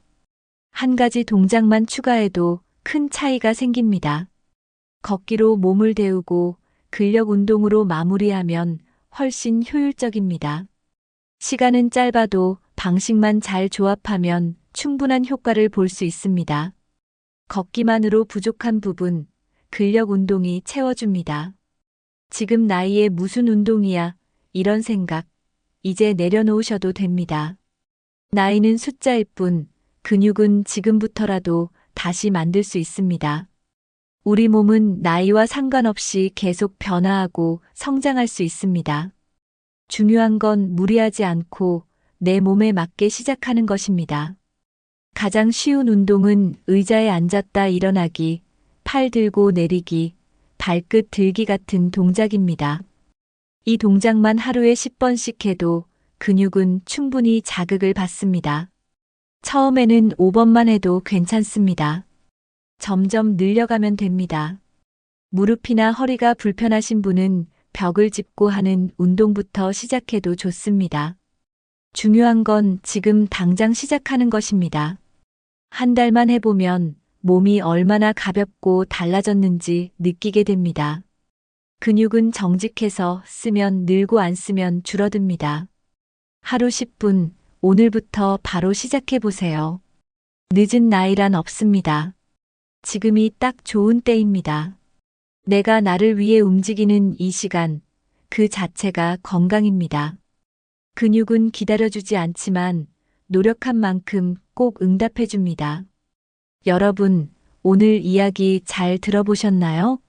한 가지 동작만 추가해도 큰 차이가 생깁니다. 걷기로 몸을 데우고 근력 운동으로 마무리하면 훨씬 효율적입니다. 시간은 짧아도 방식만 잘 조합하면 충분한 효과를 볼 수 있습니다. 걷기만으로 부족한 부분, 근력 운동이 채워줍니다. 지금 나이에 무슨 운동이야? 이런 생각, 이제 내려놓으셔도 됩니다. 나이는 숫자일 뿐, 근육은 지금부터라도 다시 만들 수 있습니다. 우리 몸은 나이와 상관없이 계속 변화하고 성장할 수 있습니다. 중요한 건 무리하지 않고 내 몸에 맞게 시작하는 것입니다. 가장 쉬운 운동은 의자에 앉았다 일어나기, 팔 들고 내리기, 발끝 들기 같은 동작입니다. 이 동작만 하루에 10번씩 해도 근육은 충분히 자극을 받습니다. 처음에는 5번만 해도 괜찮습니다. 점점 늘려가면 됩니다. 무릎이나 허리가 불편하신 분은 벽을 짚고 하는 운동부터 시작해도 좋습니다. 중요한 건 지금 당장 시작하는 것입니다. 한 달만 해보면 몸이 얼마나 가볍고 달라졌는지 느끼게 됩니다. 근육은 정직해서 쓰면 늘고 안 쓰면 줄어듭니다. 하루 10분, 오늘부터 바로 시작해 보세요. 늦은 나이란 없습니다. 지금이 딱 좋은 때입니다. 내가 나를 위해 움직이는 이 시간, 그 자체가 건강입니다. 근육은 기다려주지 않지만 노력한 만큼 꼭 응답해 줍니다. 여러분, 오늘 이야기 잘 들어보셨나요?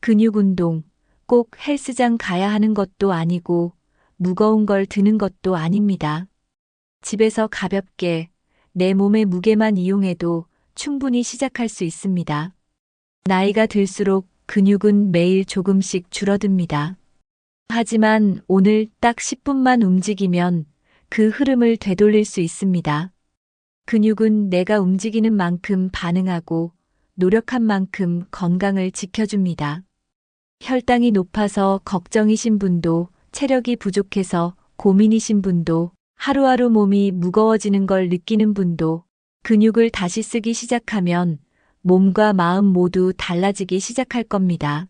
근육 운동, 꼭 헬스장 가야 하는 것도 아니고 무거운 걸 드는 것도 아닙니다. 집에서 가볍게 내 몸의 무게만 이용해도 충분히 시작할 수 있습니다. 나이가 들수록 근육은 매일 조금씩 줄어듭니다. 하지만 오늘 딱 10분만 움직이면 그 흐름을 되돌릴 수 있습니다. 근육은 내가 움직이는 만큼 반응하고 노력한 만큼 건강을 지켜줍니다. 혈당이 높아서 걱정이신 분도, 체력이 부족해서 고민이신 분도, 하루하루 몸이 무거워지는 걸 느끼는 분도 근육을 다시 쓰기 시작하면 몸과 마음 모두 달라지기 시작할 겁니다.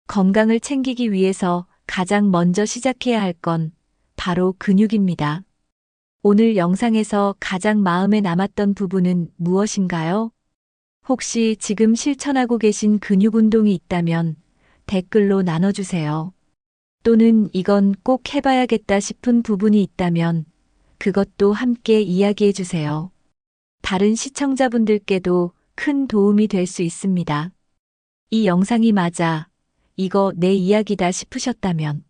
건강을 챙기기 위해서 가장 먼저 시작해야 할 건 바로 근육입니다. 오늘 영상에서 가장 마음에 남았던 부분은 무엇인가요? 혹시 지금 실천하고 계신 근육 운동이 있다면 댓글로 나눠주세요. 또는 이건 꼭 해봐야겠다 싶은 부분이 있다면 그것도 함께 이야기해주세요. 다른 시청자분들께도 큰 도움이 될 수 있습니다. 이 영상이 맞아, 이거 내 이야기다 싶으셨다면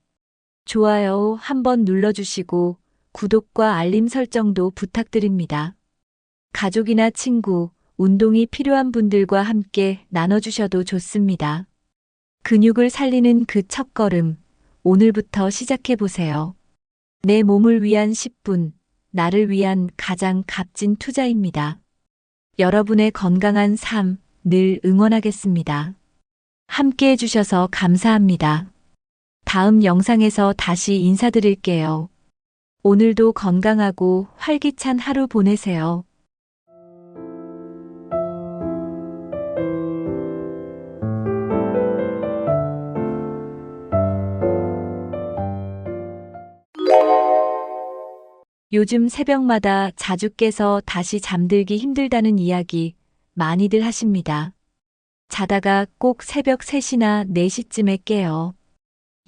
좋아요 한번 눌러주시고 구독과 알림 설정도 부탁드립니다. 가족이나 친구, 운동이 필요한 분들과 함께 나눠주셔도 좋습니다. 근육을 살리는 그 첫걸음, 오늘부터 시작해보세요. 내 몸을 위한 10분, 나를 위한 가장 값진 투자입니다. 여러분의 건강한 삶, 늘 응원하겠습니다. 함께 해주셔서 감사합니다. 다음 영상에서 다시 인사드릴게요. 오늘도 건강하고 활기찬 하루 보내세요. 요즘 새벽마다 자주 깨서 다시 잠들기 힘들다는 이야기 많이들 하십니다. 자다가 꼭 새벽 3시나 4시쯤에 깨요.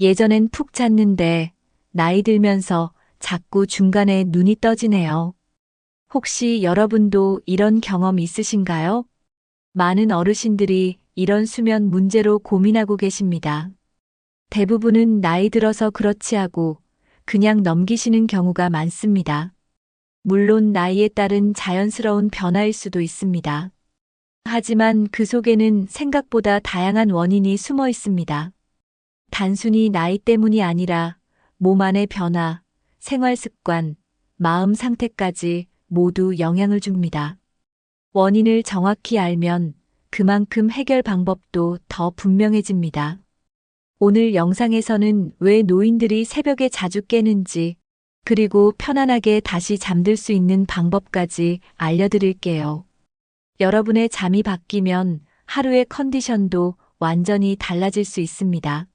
예전엔 푹 잤는데 나이 들면서 자꾸 중간에 눈이 떠지네요. 혹시 여러분도 이런 경험 있으신가요? 많은 어르신들이 이런 수면 문제로 고민하고 계십니다. 대부분은 나이 들어서 그렇지 하고 그냥 넘기시는 경우가 많습니다. 물론 나이에 따른 자연스러운 변화일 수도 있습니다. 하지만 그 속에는 생각보다 다양한 원인이 숨어 있습니다. 단순히 나이 때문이 아니라 몸 안의 변화, 생활 습관, 마음 상태까지 모두 영향을 줍니다. 원인을 정확히 알면 그만큼 해결 방법도 더 분명해집니다. 오늘 영상에서는 왜 노인들이 새벽에 자주 깨는지, 그리고 편안하게 다시 잠들 수 있는 방법까지 알려드릴게요. 여러분의 잠이 바뀌면 하루의 컨디션도 완전히 달라질 수 있습니다.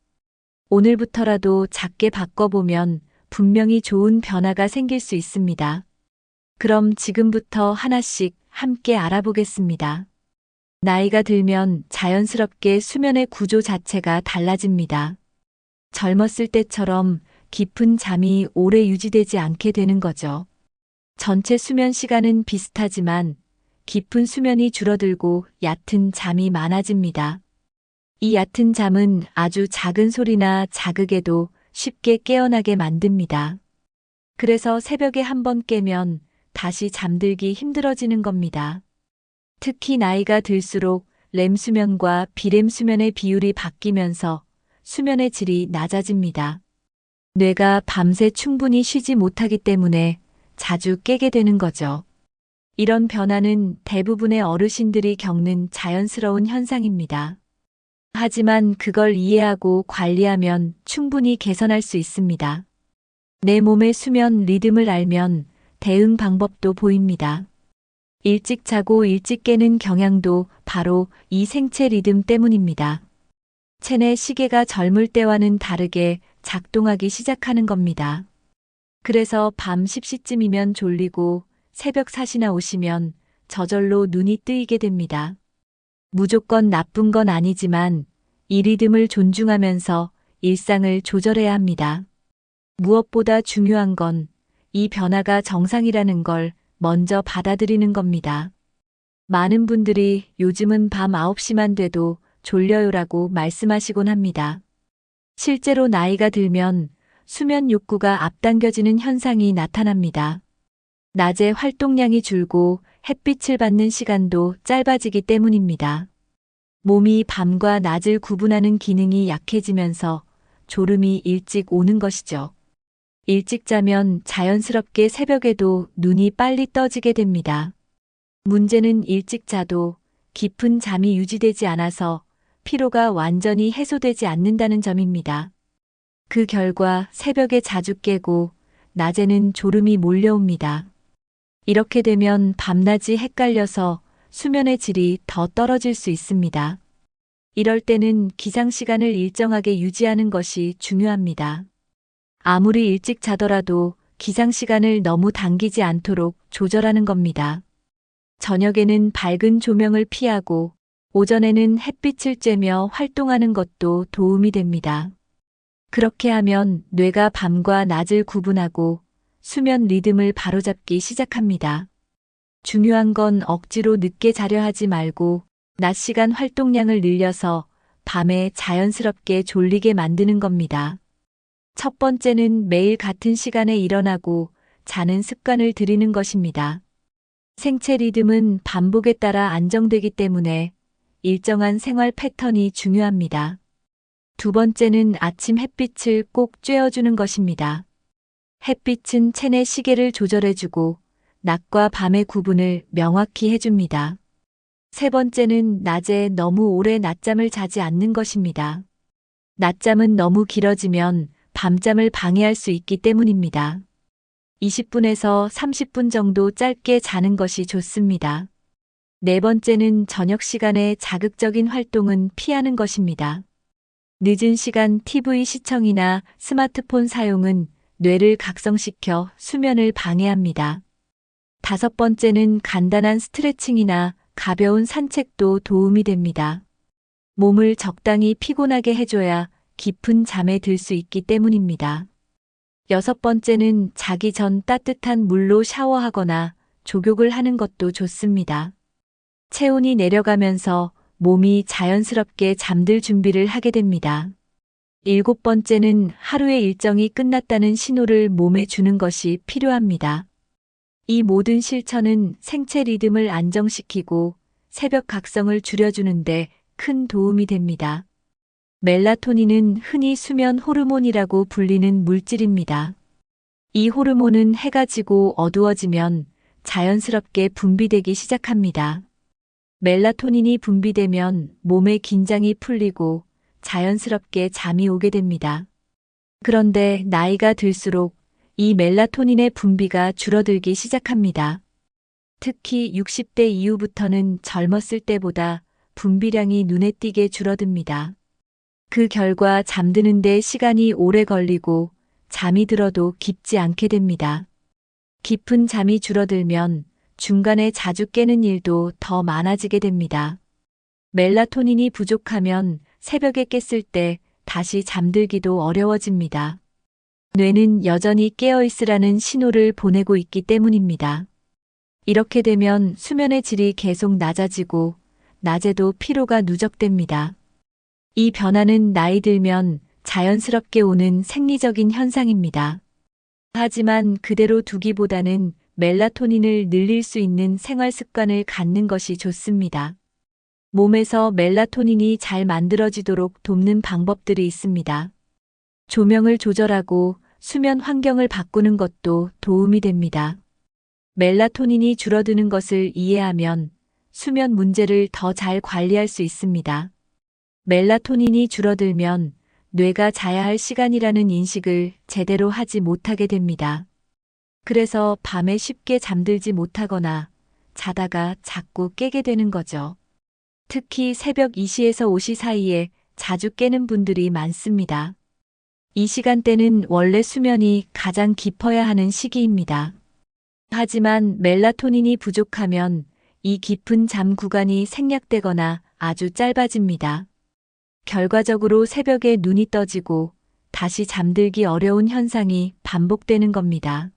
오늘부터라도 작게 바꿔보면 분명히 좋은 변화가 생길 수 있습니다. 그럼 지금부터 하나씩 함께 알아보겠습니다. 나이가 들면 자연스럽게 수면의 구조 자체가 달라집니다. 젊었을 때처럼 깊은 잠이 오래 유지되지 않게 되는 거죠. 전체 수면 시간은 비슷하지만 깊은 수면이 줄어들고 얕은 잠이 많아집니다. 이 얕은 잠은 아주 작은 소리나 자극에도 쉽게 깨어나게 만듭니다. 그래서 새벽에 한번 깨면 다시 잠들기 힘들어지는 겁니다. 특히 나이가 들수록 렘 수면과 비렘 수면의 비율이 바뀌면서 수면의 질이 낮아집니다. 뇌가 밤새 충분히 쉬지 못하기 때문에 자주 깨게 되는 거죠. 이런 변화는 대부분의 어르신들이 겪는 자연스러운 현상입니다. 하지만 그걸 이해하고 관리하면 충분히 개선할 수 있습니다. 내 몸의 수면 리듬을 알면 대응 방법도 보입니다. 일찍 자고 일찍 깨는 경향도 바로 이 생체 리듬 때문입니다. 체내 시계가 젊을 때와는 다르게 작동하기 시작하는 겁니다. 그래서 밤 10시쯤이면 졸리고 새벽 4시나 오시면 저절로 눈이 뜨이게 됩니다. 무조건 나쁜 건 아니지만 이 리듬을 존중하면서 일상을 조절해야 합니다. 무엇보다 중요한 건 이 변화가 정상이라는 걸 먼저 받아들이는 겁니다. 많은 분들이 요즘은 밤 9시만 돼도 졸려요라고 말씀하시곤 합니다. 실제로 나이가 들면 수면 욕구가 앞당겨지는 현상이 나타납니다. 낮에 활동량이 줄고 햇빛을 받는 시간도 짧아지기 때문입니다. 몸이 밤과 낮을 구분하는 기능이 약해지면서 졸음이 일찍 오는 것이죠. 일찍 자면 자연스럽게 새벽에도 눈이 빨리 떠지게 됩니다. 문제는 일찍 자도 깊은 잠이 유지되지 않아서 피로가 완전히 해소되지 않는다는 점입니다. 그 결과 새벽에 자주 깨고 낮에는 졸음이 몰려옵니다. 이렇게 되면 밤낮이 헷갈려서 수면의 질이 더 떨어질 수 있습니다. 이럴 때는 기상 시간을 일정하게 유지하는 것이 중요합니다. 아무리 일찍 자더라도 기상 시간을 너무 당기지 않도록 조절하는 겁니다. 저녁에는 밝은 조명을 피하고 오전에는 햇빛을 쬐며 활동하는 것도 도움이 됩니다. 그렇게 하면 뇌가 밤과 낮을 구분하고 수면 리듬을 바로잡기 시작합니다. 중요한 건 억지로 늦게 자려 하지 말고 낮 시간 활동량을 늘려서 밤에 자연스럽게 졸리게 만드는 겁니다. 첫 번째는 매일 같은 시간에 일어나고 자는 습관을 들이는 것입니다. 생체 리듬은 반복에 따라 안정되기 때문에 일정한 생활 패턴이 중요합니다. 두 번째는 아침 햇빛을 꼭 쬐어주는 것입니다. 햇빛은 체내 시계를 조절해주고 낮과 밤의 구분을 명확히 해줍니다. 세 번째는 낮에 너무 오래 낮잠을 자지 않는 것입니다. 낮잠은 너무 길어지면 밤잠을 방해할 수 있기 때문입니다. 20분에서 30분 정도 짧게 자는 것이 좋습니다. 네 번째는 저녁 시간에 자극적인 활동은 피하는 것입니다. 늦은 시간 TV 시청이나 스마트폰 사용은 뇌를 각성시켜 수면을 방해합니다. 다섯 번째는 간단한 스트레칭이나 가벼운 산책도 도움이 됩니다. 몸을 적당히 피곤하게 해줘야 깊은 잠에 들 수 있기 때문입니다. 여섯 번째는 자기 전 따뜻한 물로 샤워하거나 족욕을 하는 것도 좋습니다. 체온이 내려가면서 몸이 자연스럽게 잠들 준비를 하게 됩니다. 일곱 번째는 하루의 일정이 끝났다는 신호를 몸에 주는 것이 필요합니다. 이 모든 실천은 생체 리듬을 안정시키고 새벽 각성을 줄여주는데 큰 도움이 됩니다. 멜라토닌은 흔히 수면 호르몬이라고 불리는 물질입니다. 이 호르몬은 해가 지고 어두워지면 자연스럽게 분비되기 시작합니다. 멜라토닌이 분비되면 몸의 긴장이 풀리고 자연스럽게 잠이 오게 됩니다. 그런데 나이가 들수록 이 멜라토닌의 분비가 줄어들기 시작합니다. 특히 60대 이후부터는 젊었을 때보다 분비량이 눈에 띄게 줄어듭니다. 그 결과 잠드는 데 시간이 오래 걸리고 잠이 들어도 깊지 않게 됩니다. 깊은 잠이 줄어들면 중간에 자주 깨는 일도 더 많아지게 됩니다. 멜라토닌이 부족하면 새벽에 깼을 때 다시 잠들기도 어려워집니다. 뇌는 여전히 깨어 있으라는 신호를 보내고 있기 때문입니다. 이렇게 되면 수면의 질이 계속 낮아지고 낮에도 피로가 누적됩니다. 이 변화는 나이 들면 자연스럽게 오는 생리적인 현상입니다. 하지만 그대로 두기보다는 멜라토닌을 늘릴 수 있는 생활 습관을 갖는 것이 좋습니다. 몸에서 멜라토닌이 잘 만들어지도록 돕는 방법들이 있습니다. 조명을 조절하고 수면 환경을 바꾸는 것도 도움이 됩니다. 멜라토닌이 줄어드는 것을 이해하면 수면 문제를 더 잘 관리할 수 있습니다. 멜라토닌이 줄어들면 뇌가 자야 할 시간이라는 인식을 제대로 하지 못하게 됩니다. 그래서 밤에 쉽게 잠들지 못하거나 자다가 자꾸 깨게 되는 거죠. 특히 새벽 2시에서 5시 사이에 자주 깨는 분들이 많습니다. 이 시간대는 원래 수면이 가장 깊어야 하는 시기입니다. 하지만 멜라토닌이 부족하면 이 깊은 잠 구간이 생략되거나 아주 짧아집니다. 결과적으로 새벽에 눈이 떠지고 다시 잠들기 어려운 현상이 반복되는 겁니다.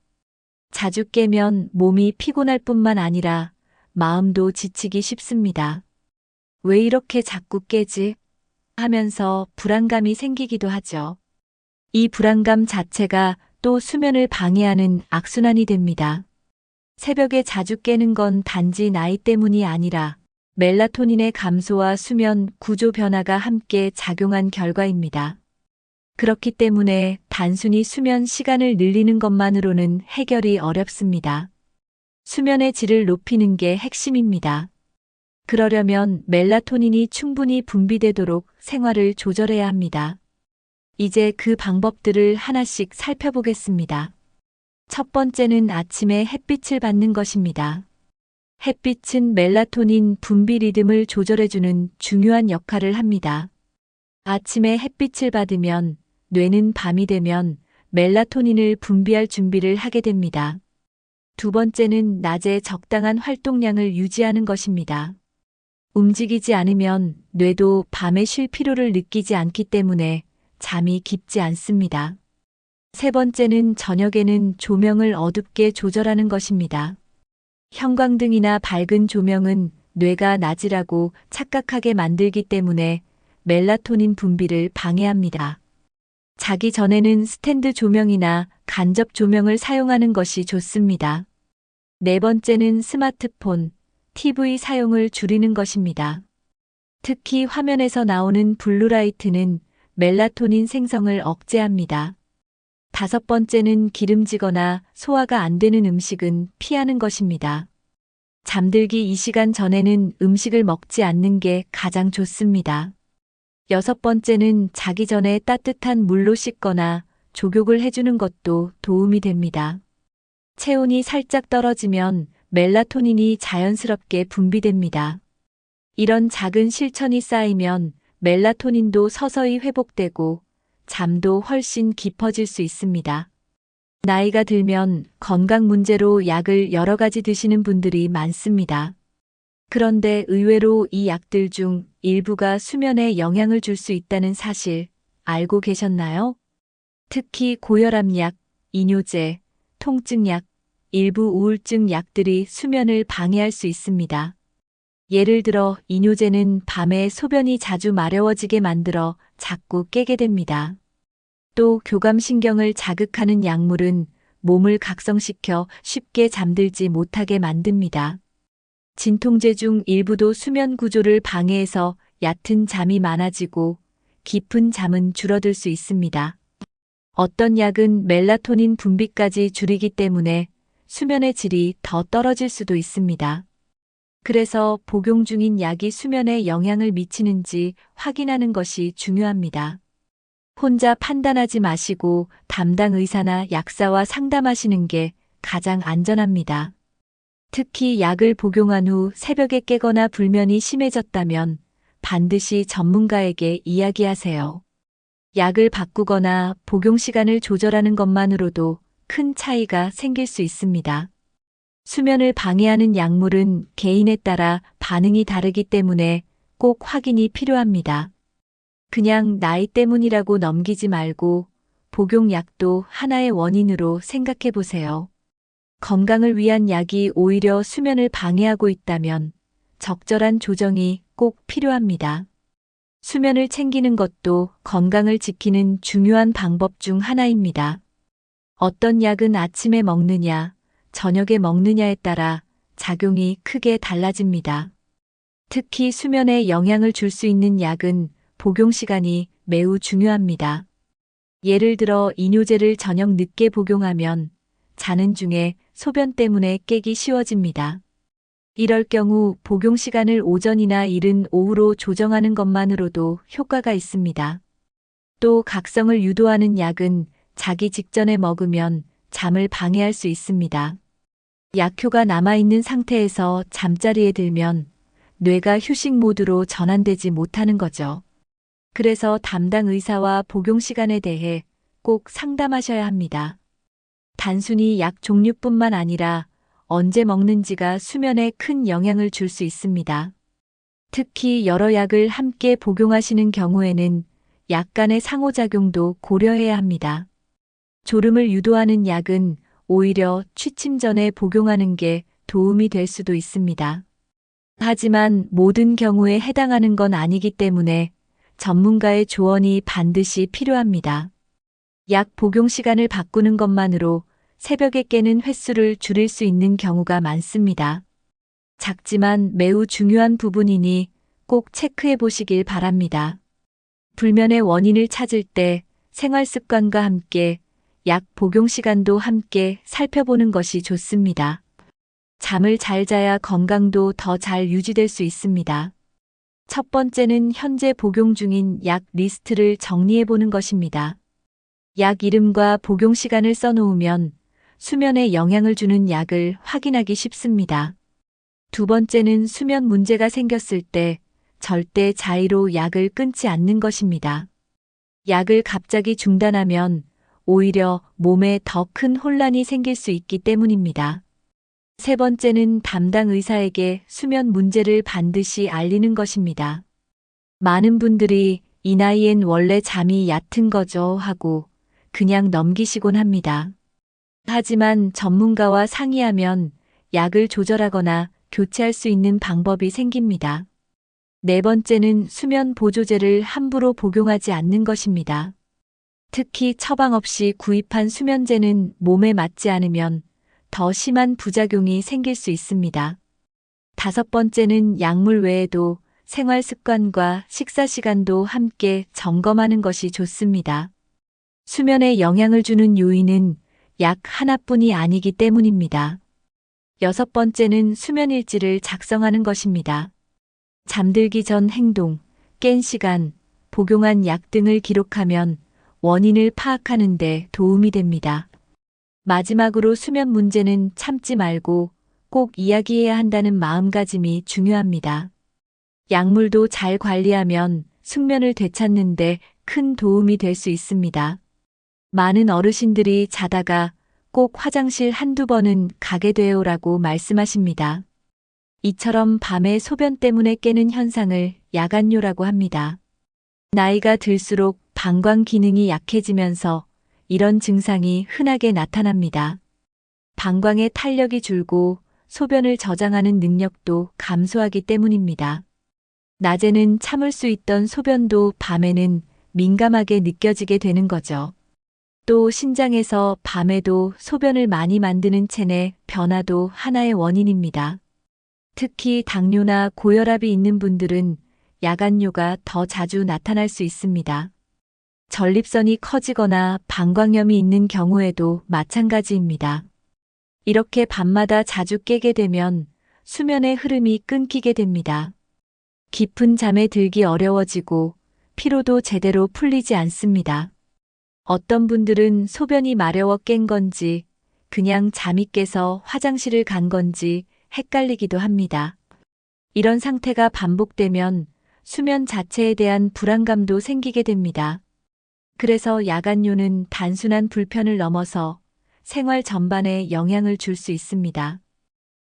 자주 깨면 몸이 피곤할 뿐만 아니라 마음도 지치기 쉽습니다. 왜 이렇게 자꾸 깨지? 하면서 불안감이 생기기도 하죠. 이 불안감 자체가 또 수면을 방해하는 악순환이 됩니다. 새벽에 자주 깨는 건 단지 나이 때문이 아니라 멜라토닌의 감소와 수면 구조 변화가 함께 작용한 결과입니다. 그렇기 때문에 단순히 수면 시간을 늘리는 것만으로는 해결이 어렵습니다. 수면의 질을 높이는 게 핵심입니다. 그러려면 멜라토닌이 충분히 분비되도록 생활을 조절해야 합니다. 이제 그 방법들을 하나씩 살펴보겠습니다. 첫 번째는 아침에 햇빛을 받는 것입니다. 햇빛은 멜라토닌 분비 리듬을 조절해주는 중요한 역할을 합니다. 아침에 햇빛을 받으면 뇌는 밤이 되면 멜라토닌을 분비할 준비를 하게 됩니다. 두 번째는 낮에 적당한 활동량을 유지하는 것입니다. 움직이지 않으면 뇌도 밤에 쉴 필요를 느끼지 않기 때문에 잠이 깊지 않습니다. 세 번째는 저녁에는 조명을 어둡게 조절하는 것입니다. 형광등이나 밝은 조명은 뇌가 낮이라고 착각하게 만들기 때문에 멜라토닌 분비를 방해합니다. 자기 전에는 스탠드 조명이나 간접 조명을 사용하는 것이 좋습니다. 네 번째는 스마트폰, TV 사용을 줄이는 것입니다. 특히 화면에서 나오는 블루라이트는 멜라토닌 생성을 억제합니다. 다섯 번째는 기름지거나 소화가 안 되는 음식은 피하는 것입니다. 잠들기 2시간 전에는 음식을 먹지 않는 게 가장 좋습니다. 여섯 번째는 자기 전에 따뜻한 물로 씻거나 족욕을 해주는 것도 도움이 됩니다. 체온이 살짝 떨어지면 멜라토닌이 자연스럽게 분비됩니다. 이런 작은 실천이 쌓이면 멜라토닌도 서서히 회복되고 잠도 훨씬 깊어질 수 있습니다. 나이가 들면 건강 문제로 약을 여러 가지 드시는 분들이 많습니다. 그런데 의외로 이 약들 중 일부가 수면에 영향을 줄 수 있다는 사실 알고 계셨나요? 특히 고혈압약, 이뇨제, 통증약, 일부 우울증 약들이 수면을 방해할 수 있습니다. 예를 들어 이뇨제는 밤에 소변이 자주 마려워지게 만들어 자꾸 깨게 됩니다. 또 교감신경을 자극하는 약물은 몸을 각성시켜 쉽게 잠들지 못하게 만듭니다. 진통제 중 일부도 수면 구조를 방해해서 얕은 잠이 많아지고 깊은 잠은 줄어들 수 있습니다. 어떤 약은 멜라토닌 분비까지 줄이기 때문에 수면의 질이 더 떨어질 수도 있습니다. 그래서 복용 중인 약이 수면에 영향을 미치는지 확인하는 것이 중요합니다. 혼자 판단하지 마시고 담당 의사나 약사와 상담하시는 게 가장 안전합니다. 특히 약을 복용한 후 새벽에 깨거나 불면이 심해졌다면 반드시 전문가에게 이야기하세요. 약을 바꾸거나 복용 시간을 조절하는 것만으로도 큰 차이가 생길 수 있습니다. 수면을 방해하는 약물은 개인에 따라 반응이 다르기 때문에 꼭 확인이 필요합니다. 그냥 나이 때문이라고 넘기지 말고 복용약도 하나의 원인으로 생각해 보세요. 건강을 위한 약이 오히려 수면을 방해하고 있다면 적절한 조정이 꼭 필요합니다. 수면을 챙기는 것도 건강을 지키는 중요한 방법 중 하나입니다. 어떤 약은 아침에 먹느냐, 저녁에 먹느냐에 따라 작용이 크게 달라집니다. 특히 수면에 영향을 줄 수 있는 약은 복용 시간이 매우 중요합니다. 예를 들어 이뇨제를 저녁 늦게 복용하면 자는 중에 소변 때문에 깨기 쉬워집니다. 이럴 경우 복용 시간을 오전이나 이른 오후로 조정하는 것만으로도 효과가 있습니다. 또 각성을 유도하는 약은 자기 직전에 먹으면 잠을 방해할 수 있습니다. 약효가 남아있는 상태에서 잠자리에 들면 뇌가 휴식 모드로 전환되지 못하는 거죠. 그래서 담당 의사와 복용 시간에 대해 꼭 상담하셔야 합니다. 단순히 약 종류뿐만 아니라 언제 먹는지가 수면에 큰 영향을 줄 수 있습니다. 특히 여러 약을 함께 복용하시는 경우에는 약 간의 상호작용도 고려해야 합니다. 졸음을 유도하는 약은 오히려 취침 전에 복용하는 게 도움이 될 수도 있습니다. 하지만 모든 경우에 해당하는 건 아니기 때문에 전문가의 조언이 반드시 필요합니다. 약 복용 시간을 바꾸는 것만으로 새벽에 깨는 횟수를 줄일 수 있는 경우가 많습니다. 작지만 매우 중요한 부분이니 꼭 체크해 보시길 바랍니다. 불면의 원인을 찾을 때 생활 습관과 함께 약 복용 시간도 함께 살펴보는 것이 좋습니다. 잠을 잘 자야 건강도 더 잘 유지될 수 있습니다. 첫 번째는 현재 복용 중인 약 리스트를 정리해 보는 것입니다. 약 이름과 복용 시간을 써놓으면 수면에 영향을 주는 약을 확인하기 쉽습니다. 두 번째는 수면 문제가 생겼을 때 절대 자의로 약을 끊지 않는 것입니다. 약을 갑자기 중단하면 오히려 몸에 더 큰 혼란이 생길 수 있기 때문입니다. 세 번째는 담당 의사에게 수면 문제를 반드시 알리는 것입니다. 많은 분들이 이 나이엔 원래 잠이 얕은 거죠 하고 그냥 넘기시곤 합니다. 하지만 전문가와 상의하면 약을 조절하거나 교체할 수 있는 방법이 생깁니다. 네 번째는 수면 보조제를 함부로 복용하지 않는 것입니다. 특히 처방 없이 구입한 수면제는 몸에 맞지 않으면 더 심한 부작용이 생길 수 있습니다. 다섯 번째는 약물 외에도 생활 습관과 식사 시간도 함께 점검하는 것이 좋습니다. 수면에 영향을 주는 요인은 약 하나뿐이 아니기 때문입니다. 여섯 번째는 수면 일지를 작성하는 것입니다. 잠들기 전 행동, 깬 시간, 복용한 약 등을 기록하면 원인을 파악하는 데 도움이 됩니다. 마지막으로 수면 문제는 참지 말고 꼭 이야기해야 한다는 마음가짐이 중요합니다. 약물도 잘 관리하면 숙면을 되찾는 데 큰 도움이 될 수 있습니다. 많은 어르신들이 자다가 꼭 화장실 한두 번은 가게 돼요라고 말씀하십니다. 이처럼 밤에 소변 때문에 깨는 현상을 야간뇨라고 합니다. 나이가 들수록 방광 기능이 약해지면서 이런 증상이 흔하게 나타납니다. 방광의 탄력이 줄고 소변을 저장하는 능력도 감소하기 때문입니다. 낮에는 참을 수 있던 소변도 밤에는 민감하게 느껴지게 되는 거죠. 또 신장에서 밤에도 소변을 많이 만드는 체내 변화도 하나의 원인입니다. 특히 당뇨나 고혈압이 있는 분들은 야간뇨가 더 자주 나타날 수 있습니다. 전립선이 커지거나 방광염이 있는 경우에도 마찬가지입니다. 이렇게 밤마다 자주 깨게 되면 수면의 흐름이 끊기게 됩니다. 깊은 잠에 들기 어려워지고 피로도 제대로 풀리지 않습니다. 어떤 분들은 소변이 마려워 깬 건지 그냥 잠이 깨서 화장실을 간 건지 헷갈리기도 합니다. 이런 상태가 반복되면 수면 자체에 대한 불안감도 생기게 됩니다. 그래서 야간뇨는 단순한 불편을 넘어서 생활 전반에 영향을 줄 수 있습니다.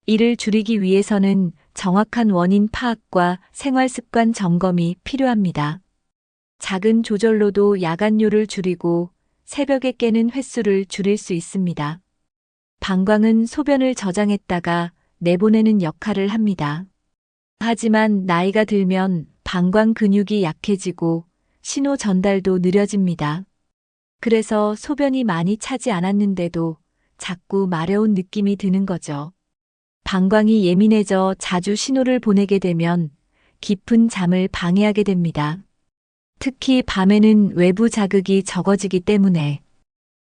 이를 줄이기 위해서는 정확한 원인 파악과 생활 습관 점검이 필요합니다. 작은 조절로도 야간뇨를 줄이고 새벽에 깨는 횟수를 줄일 수 있습니다. 방광은 소변을 저장했다가 내보내는 역할을 합니다. 하지만 나이가 들면 방광 근육이 약해지고 신호 전달도 느려집니다. 그래서 소변이 많이 차지 않았는데도 자꾸 마려운 느낌이 드는 거죠. 방광이 예민해져 자주 신호를 보내게 되면 깊은 잠을 방해하게 됩니다. 특히 밤에는 외부 자극이 적어지기 때문에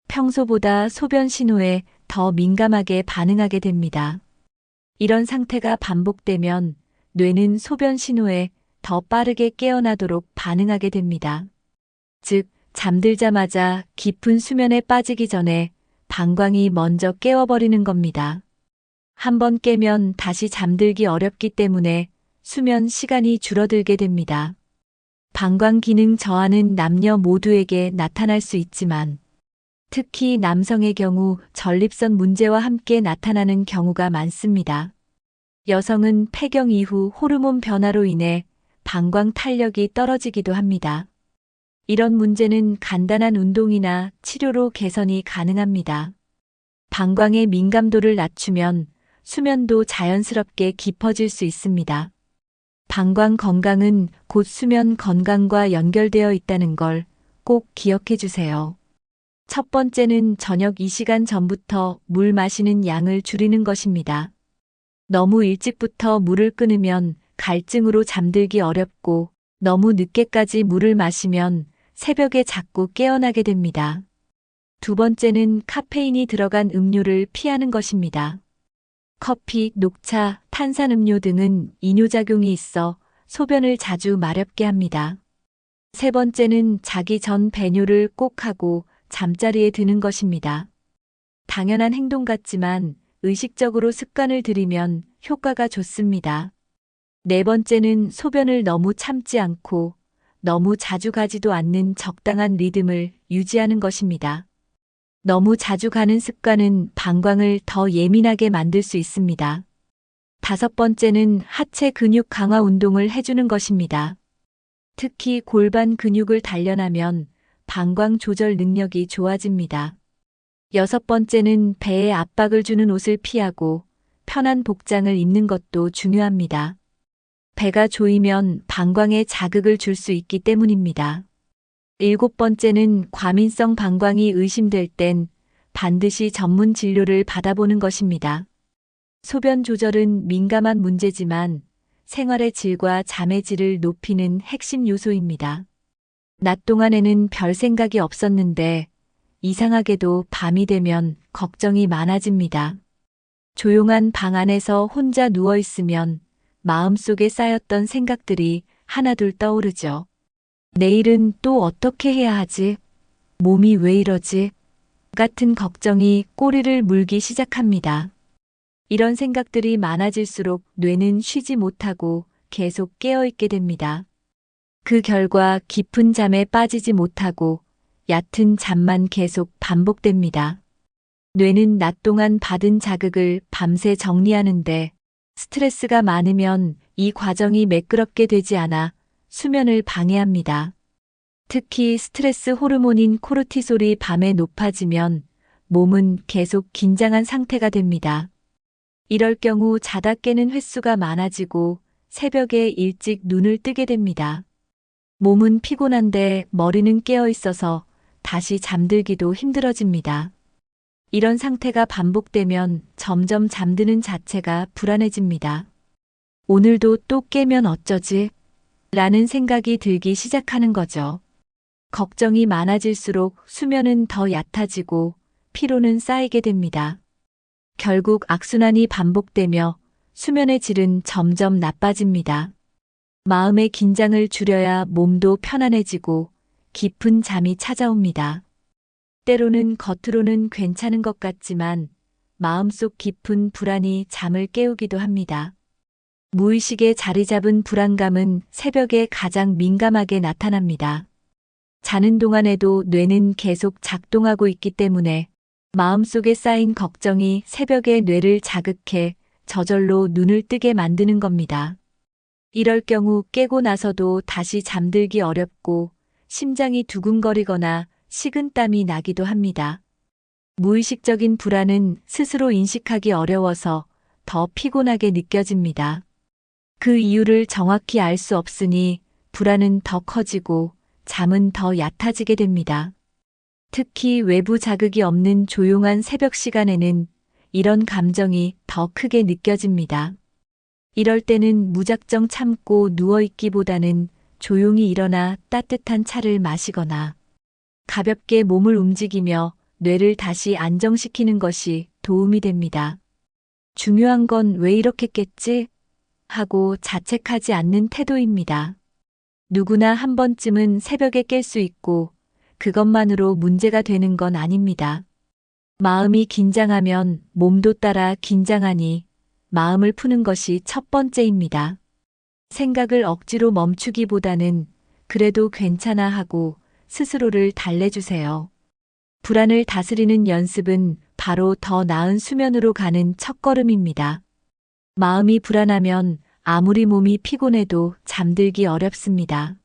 평소보다 소변 신호에 더 민감하게 반응하게 됩니다. 이런 상태가 반복되면 뇌는 소변 신호에 더 빠르게 깨어나도록 반응하게 됩니다. 즉, 잠들자마자 깊은 수면에 빠지기 전에 방광이 먼저 깨워버리는 겁니다. 한번 깨면 다시 잠들기 어렵기 때문에 수면 시간이 줄어들게 됩니다. 방광 기능 저하는 남녀 모두에게 나타날 수 있지만 특히 남성의 경우 전립선 문제와 함께 나타나는 경우가 많습니다. 여성은 폐경 이후 호르몬 변화로 인해 방광 탄력이 떨어지기도 합니다. 이런 문제는 간단한 운동이나 치료로 개선이 가능합니다. 방광의 민감도를 낮추면 수면도 자연스럽게 깊어질 수 있습니다. 방광 건강은 곧 수면 건강과 연결되어 있다는 걸 꼭 기억해 주세요. 첫 번째는 저녁 2시간 전부터 물 마시는 양을 줄이는 것입니다. 너무 일찍부터 물을 끊으면 갈증으로 잠들기 어렵고 너무 늦게까지 물을 마시면 새벽에 자꾸 깨어나게 됩니다. 두 번째는 카페인이 들어간 음료를 피하는 것입니다. 커피, 녹차, 탄산음료 등은 이뇨작용이 있어 소변을 자주 마렵게 합니다. 세 번째는 자기 전 배뇨를 꼭 하고 잠자리에 드는 것입니다. 당연한 행동 같지만 의식적으로 습관을 들이면 효과가 좋습니다. 네 번째는 소변을 너무 참지 않고 너무 자주 가지도 않는 적당한 리듬을 유지하는 것입니다. 너무 자주 가는 습관은 방광을 더 예민하게 만들 수 있습니다. 다섯 번째는 하체 근육 강화 운동을 해주는 것입니다. 특히 골반 근육을 단련하면 방광 조절 능력이 좋아집니다. 여섯 번째는 배에 압박을 주는 옷을 피하고 편한 복장을 입는 것도 중요합니다. 배가 조이면 방광에 자극을 줄 수 있기 때문입니다. 일곱 번째는 과민성 방광이 의심될 땐 반드시 전문 진료를 받아보는 것입니다. 소변 조절은 민감한 문제지만 생활의 질과 잠의 질을 높이는 핵심 요소입니다. 낮 동안에는 별 생각이 없었는데 이상하게도 밤이 되면 걱정이 많아집니다. 조용한 방 안에서 혼자 누워 있으면 마음속에 쌓였던 생각들이 하나둘 떠오르죠. 내일은 또 어떻게 해야 하지? 몸이 왜 이러지? 같은 걱정이 꼬리를 물기 시작합니다. 이런 생각들이 많아질수록 뇌는 쉬지 못하고 계속 깨어있게 됩니다. 그 결과 깊은 잠에 빠지지 못하고 얕은 잠만 계속 반복됩니다. 뇌는 낮 동안 받은 자극을 밤새 정리하는데 스트레스가 많으면 이 과정이 매끄럽게 되지 않아 수면을 방해합니다. 특히 스트레스 호르몬인 코르티솔이 밤에 높아지면 몸은 계속 긴장한 상태가 됩니다. 이럴 경우 자다 깨는 횟수가 많아지고 새벽에 일찍 눈을 뜨게 됩니다. 몸은 피곤한데 머리는 깨어 있어서 다시 잠들기도 힘들어집니다. 이런 상태가 반복되면 점점 잠드는 자체가 불안해집니다. 오늘도 또 깨면 어쩌지? 라는 생각이 들기 시작하는 거죠. 걱정이 많아질수록 수면은 더 얕아지고 피로는 쌓이게 됩니다. 결국 악순환이 반복되며 수면의 질은 점점 나빠집니다. 마음의 긴장을 줄여야 몸도 편안해지고 깊은 잠이 찾아옵니다. 때로는 겉으로는 괜찮은 것 같지만 마음속 깊은 불안이 잠을 깨우기도 합니다. 무의식에 자리 잡은 불안감은 새벽에 가장 민감하게 나타납니다. 자는 동안에도 뇌는 계속 작동하고 있기 때문에 마음속에 쌓인 걱정이 새벽에 뇌를 자극해 저절로 눈을 뜨게 만드는 겁니다. 이럴 경우 깨고 나서도 다시 잠들기 어렵고 심장이 두근거리거나 식은땀이 나기도 합니다. 무의식적인 불안은 스스로 인식하기 어려워서 더 피곤하게 느껴집니다. 그 이유를 정확히 알 수 없으니 불안은 더 커지고 잠은 더 얕아지게 됩니다. 특히 외부 자극이 없는 조용한 새벽 시간에는 이런 감정이 더 크게 느껴집니다. 이럴 때는 무작정 참고 누워있기보다는 조용히 일어나 따뜻한 차를 마시거나 가볍게 몸을 움직이며 뇌를 다시 안정시키는 것이 도움이 됩니다. 중요한 건 왜 이렇게 깼지? 하고 자책하지 않는 태도입니다. 누구나 한 번쯤은 새벽에 깰 수 있고 그것만으로 문제가 되는 건 아닙니다. 마음이 긴장하면 몸도 따라 긴장하니 마음을 푸는 것이 첫 번째입니다. 생각을 억지로 멈추기보다는 그래도 괜찮아 하고 스스로를 달래주세요. 불안을 다스리는 연습은 바로 더 나은 수면으로 가는 첫걸음입니다. 마음이 불안하면 아무리 몸이 피곤해도 잠들기 어렵습니다.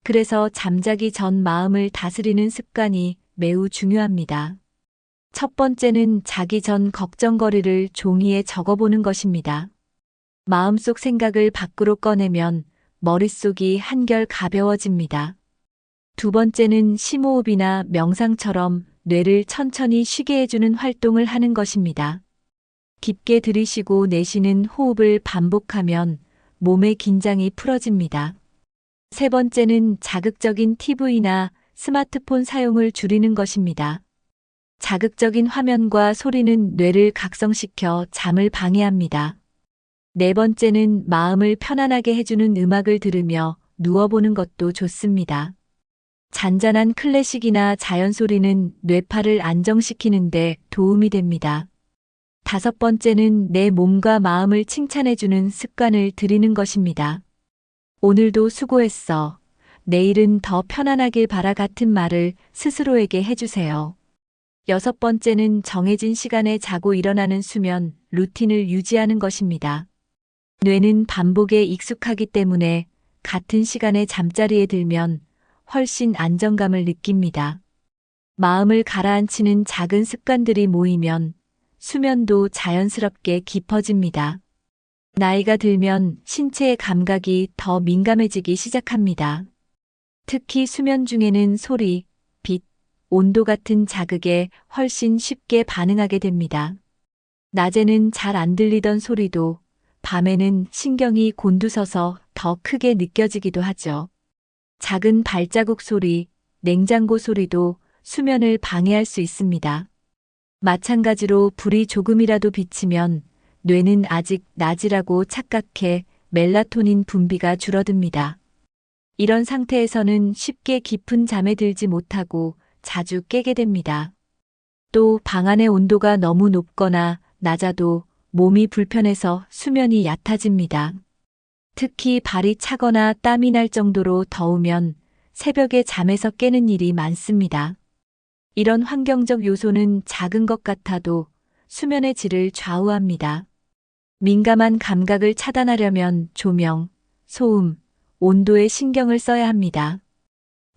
그래서 잠자기 전 마음을 다스리는 습관이 매우 중요합니다. 첫 번째는 자기 전 걱정거리를 종이에 적어보는 것입니다. 마음속 생각을 밖으로 꺼내면 머릿속이 한결 가벼워집니다. 두 번째는 심호흡이나 명상처럼 뇌를 천천히 쉬게 해주는 활동을 하는 것입니다. 깊게 들이쉬고 내쉬는 호흡을 반복하면 몸의 긴장이 풀어집니다. 세 번째는 자극적인 TV나 스마트폰 사용을 줄이는 것입니다. 자극적인 화면과 소리는 뇌를 각성시켜 잠을 방해합니다. 네 번째는 마음을 편안하게 해주는 음악을 들으며 누워보는 것도 좋습니다. 잔잔한 클래식이나 자연 소리는 뇌파를 안정시키는데 도움이 됩니다. 다섯 번째는 내 몸과 마음을 칭찬해주는 습관을 들이는 것입니다. 오늘도 수고했어. 내일은 더 편안하길 바라 같은 말을 스스로에게 해주세요. 여섯 번째는 정해진 시간에 자고 일어나는 수면 루틴을 유지하는 것입니다. 뇌는 반복에 익숙하기 때문에 같은 시간에 잠자리에 들면 훨씬 안정감을 느낍니다. 마음을 가라앉히는 작은 습관들이 모이면 수면도 자연스럽게 깊어집니다. 나이가 들면 신체의 감각이 더 민감해지기 시작합니다. 특히 수면 중에는 소리, 빛, 온도 같은 자극에 훨씬 쉽게 반응하게 됩니다. 낮에는 잘 안 들리던 소리도 밤에는 신경이 곤두서서 더 크게 느껴지기도 하죠. 작은 발자국 소리, 냉장고 소리도 수면을 방해할 수 있습니다. 마찬가지로 불이 조금이라도 비치면 뇌는 아직 낮이라고 착각해 멜라토닌 분비가 줄어듭니다. 이런 상태에서는 쉽게 깊은 잠에 들지 못하고 자주 깨게 됩니다. 또 방 안의 온도가 너무 높거나 낮아도 몸이 불편해서 수면이 얕아집니다. 특히 발이 차거나 땀이 날 정도로 더우면 새벽에 잠에서 깨는 일이 많습니다. 이런 환경적 요소는 작은 것 같아도 수면의 질을 좌우합니다. 민감한 감각을 차단하려면 조명, 소음, 온도에 신경을 써야 합니다.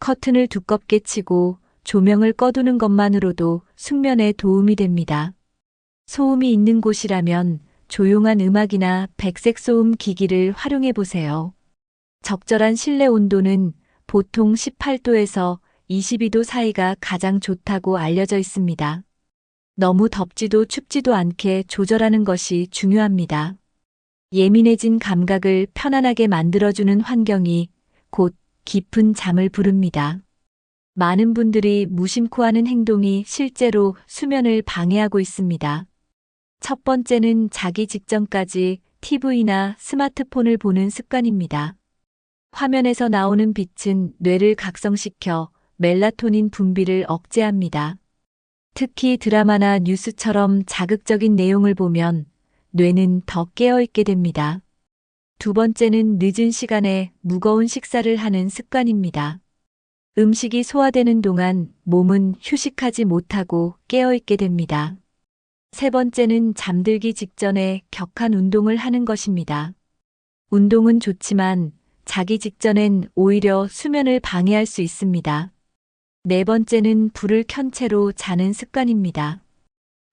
커튼을 두껍게 치고 조명을 꺼두는 것만으로도 숙면에 도움이 됩니다. 소음이 있는 곳이라면 조용한 음악이나 백색 소음 기기를 활용해 보세요. 적절한 실내 온도는 보통 18도에서 22도 사이가 가장 좋다고 알려져 있습니다. 너무 덥지도 춥지도 않게 조절하는 것이 중요합니다. 예민해진 감각을 편안하게 만들어주는 환경이 곧 깊은 잠을 부릅니다. 많은 분들이 무심코 하는 행동이 실제로 수면을 방해하고 있습니다. 첫 번째는 자기 직전까지 TV나 스마트폰을 보는 습관입니다. 화면에서 나오는 빛은 뇌를 각성시켜 멜라토닌 분비를 억제합니다. 특히 드라마나 뉴스처럼 자극적인 내용을 보면 뇌는 더 깨어있게 됩니다. 두 번째는 늦은 시간에 무거운 식사를 하는 습관입니다. 음식이 소화되는 동안 몸은 휴식하지 못하고 깨어있게 됩니다. 세 번째는 잠들기 직전에 격한 운동을 하는 것입니다. 운동은 좋지만 자기 직전엔 오히려 수면을 방해할 수 있습니다. 네 번째는 불을 켠 채로 자는 습관입니다.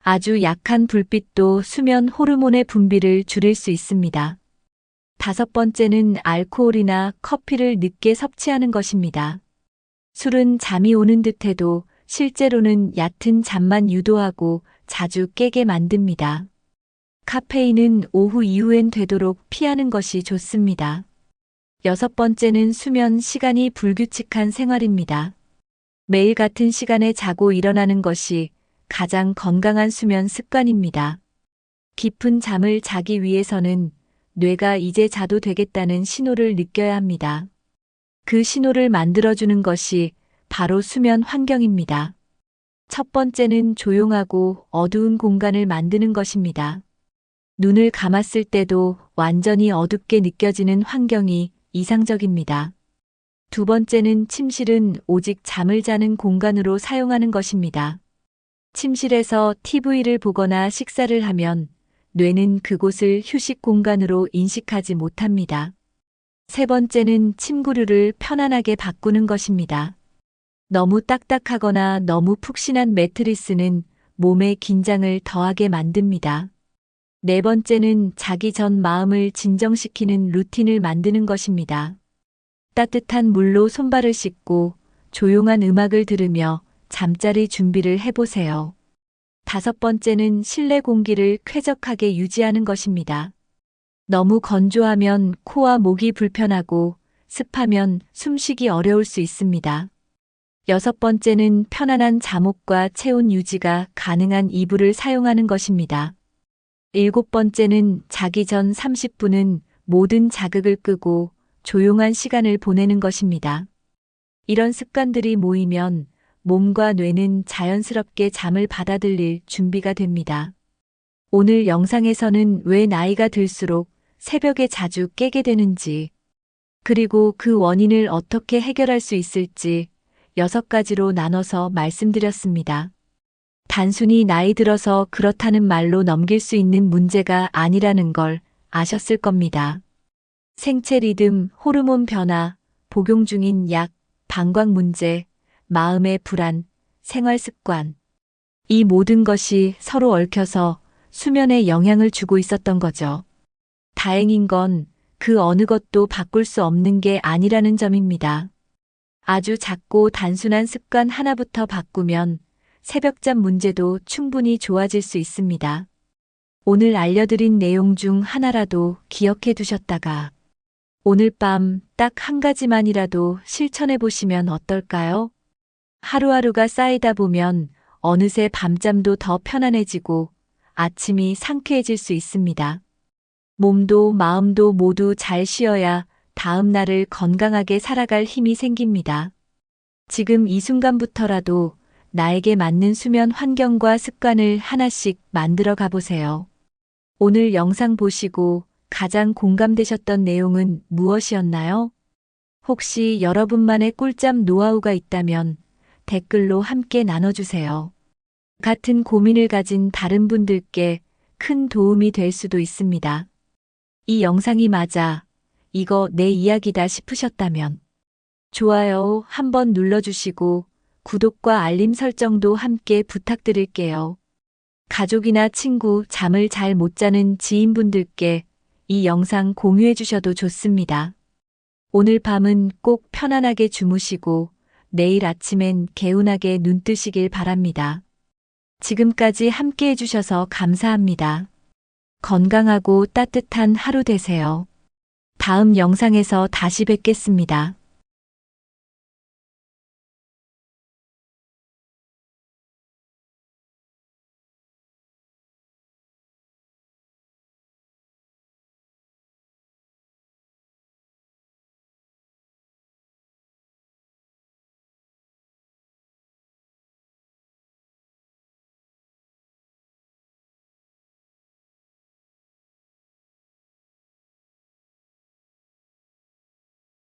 아주 약한 불빛도 수면 호르몬의 분비를 줄일 수 있습니다. 다섯 번째는 알코올이나 커피를 늦게 섭취하는 것입니다. 술은 잠이 오는 듯해도 실제로는 얕은 잠만 유도하고 자주 깨게 만듭니다. 카페인은 오후 이후엔 되도록 피하는 것이 좋습니다. 여섯 번째는 수면 시간이 불규칙한 생활입니다. 매일 같은 시간에 자고 일어나는 것이 가장 건강한 수면 습관입니다. 깊은 잠을 자기 위해서는 뇌가 이제 자도 되겠다는 신호를 느껴야 합니다. 그 신호를 만들어주는 것이 바로 수면 환경입니다. 첫 번째는 조용하고 어두운 공간을 만드는 것입니다. 눈을 감았을 때도 완전히 어둡게 느껴지는 환경이 이상적입니다. 두 번째는 침실은 오직 잠을 자는 공간으로 사용하는 것입니다. 침실에서 TV를 보거나 식사를 하면 뇌는 그곳을 휴식 공간으로 인식하지 못합니다. 세 번째는 침구류를 편안하게 바꾸는 것입니다. 너무 딱딱하거나 너무 푹신한 매트리스는 몸의 긴장을 더하게 만듭니다. 네 번째는 자기 전 마음을 진정시키는 루틴을 만드는 것입니다. 따뜻한 물로 손발을 씻고 조용한 음악을 들으며 잠자리 준비를 해보세요. 다섯 번째는 실내 공기를 쾌적하게 유지하는 것입니다. 너무 건조하면 코와 목이 불편하고 습하면 숨쉬기 어려울 수 있습니다. 여섯 번째는 편안한 잠옷과 체온 유지가 가능한 이불을 사용하는 것입니다. 일곱 번째는 자기 전 30분은 모든 자극을 끄고 조용한 시간을 보내는 것입니다. 이런 습관들이 모이면 몸과 뇌는 자연스럽게 잠을 받아들일 준비가 됩니다. 오늘 영상에서는 왜 나이가 들수록 새벽에 자주 깨게 되는지, 그리고 그 원인을 어떻게 해결할 수 있을지 6가지로 나눠서 말씀드렸습니다. 단순히 나이 들어서 그렇다는 말로 넘길 수 있는 문제가 아니라는 걸 아셨을 겁니다. 생체 리듬, 호르몬 변화, 복용 중인 약, 방광 문제, 마음의 불안, 생활 습관. 이 모든 것이 서로 얽혀서 수면에 영향을 주고 있었던 거죠. 다행인 건 그 어느 것도 바꿀 수 없는 게 아니라는 점입니다. 아주 작고 단순한 습관 하나부터 바꾸면 새벽잠 문제도 충분히 좋아질 수 있습니다. 오늘 알려드린 내용 중 하나라도 기억해 두셨다가 오늘 밤 딱 한 가지만이라도 실천해 보시면 어떨까요? 하루하루가 쌓이다 보면 어느새 밤잠도 더 편안해지고 아침이 상쾌해질 수 있습니다. 몸도 마음도 모두 잘 쉬어야 다음 날을 건강하게 살아갈 힘이 생깁니다. 지금 이 순간부터라도 나에게 맞는 수면 환경과 습관을 하나씩 만들어 가보세요. 오늘 영상 보시고 가장 공감되셨던 내용은 무엇이었나요? 혹시 여러분만의 꿀잠 노하우가 있다면 댓글로 함께 나눠주세요. 같은 고민을 가진 다른 분들께 큰 도움이 될 수도 있습니다. 이 영상이 맞아, 이거 내 이야기다 싶으셨다면 좋아요 한번 눌러주시고 구독과 알림 설정도 함께 부탁드릴게요. 가족이나 친구, 잠을 잘 못 자는 지인분들께 이 영상 공유해 주셔도 좋습니다. 오늘 밤은 꼭 편안하게 주무시고 내일 아침엔 개운하게 눈 뜨시길 바랍니다. 지금까지 함께 해주셔서 감사합니다. 건강하고 따뜻한 하루 되세요. 다음 영상에서 다시 뵙겠습니다.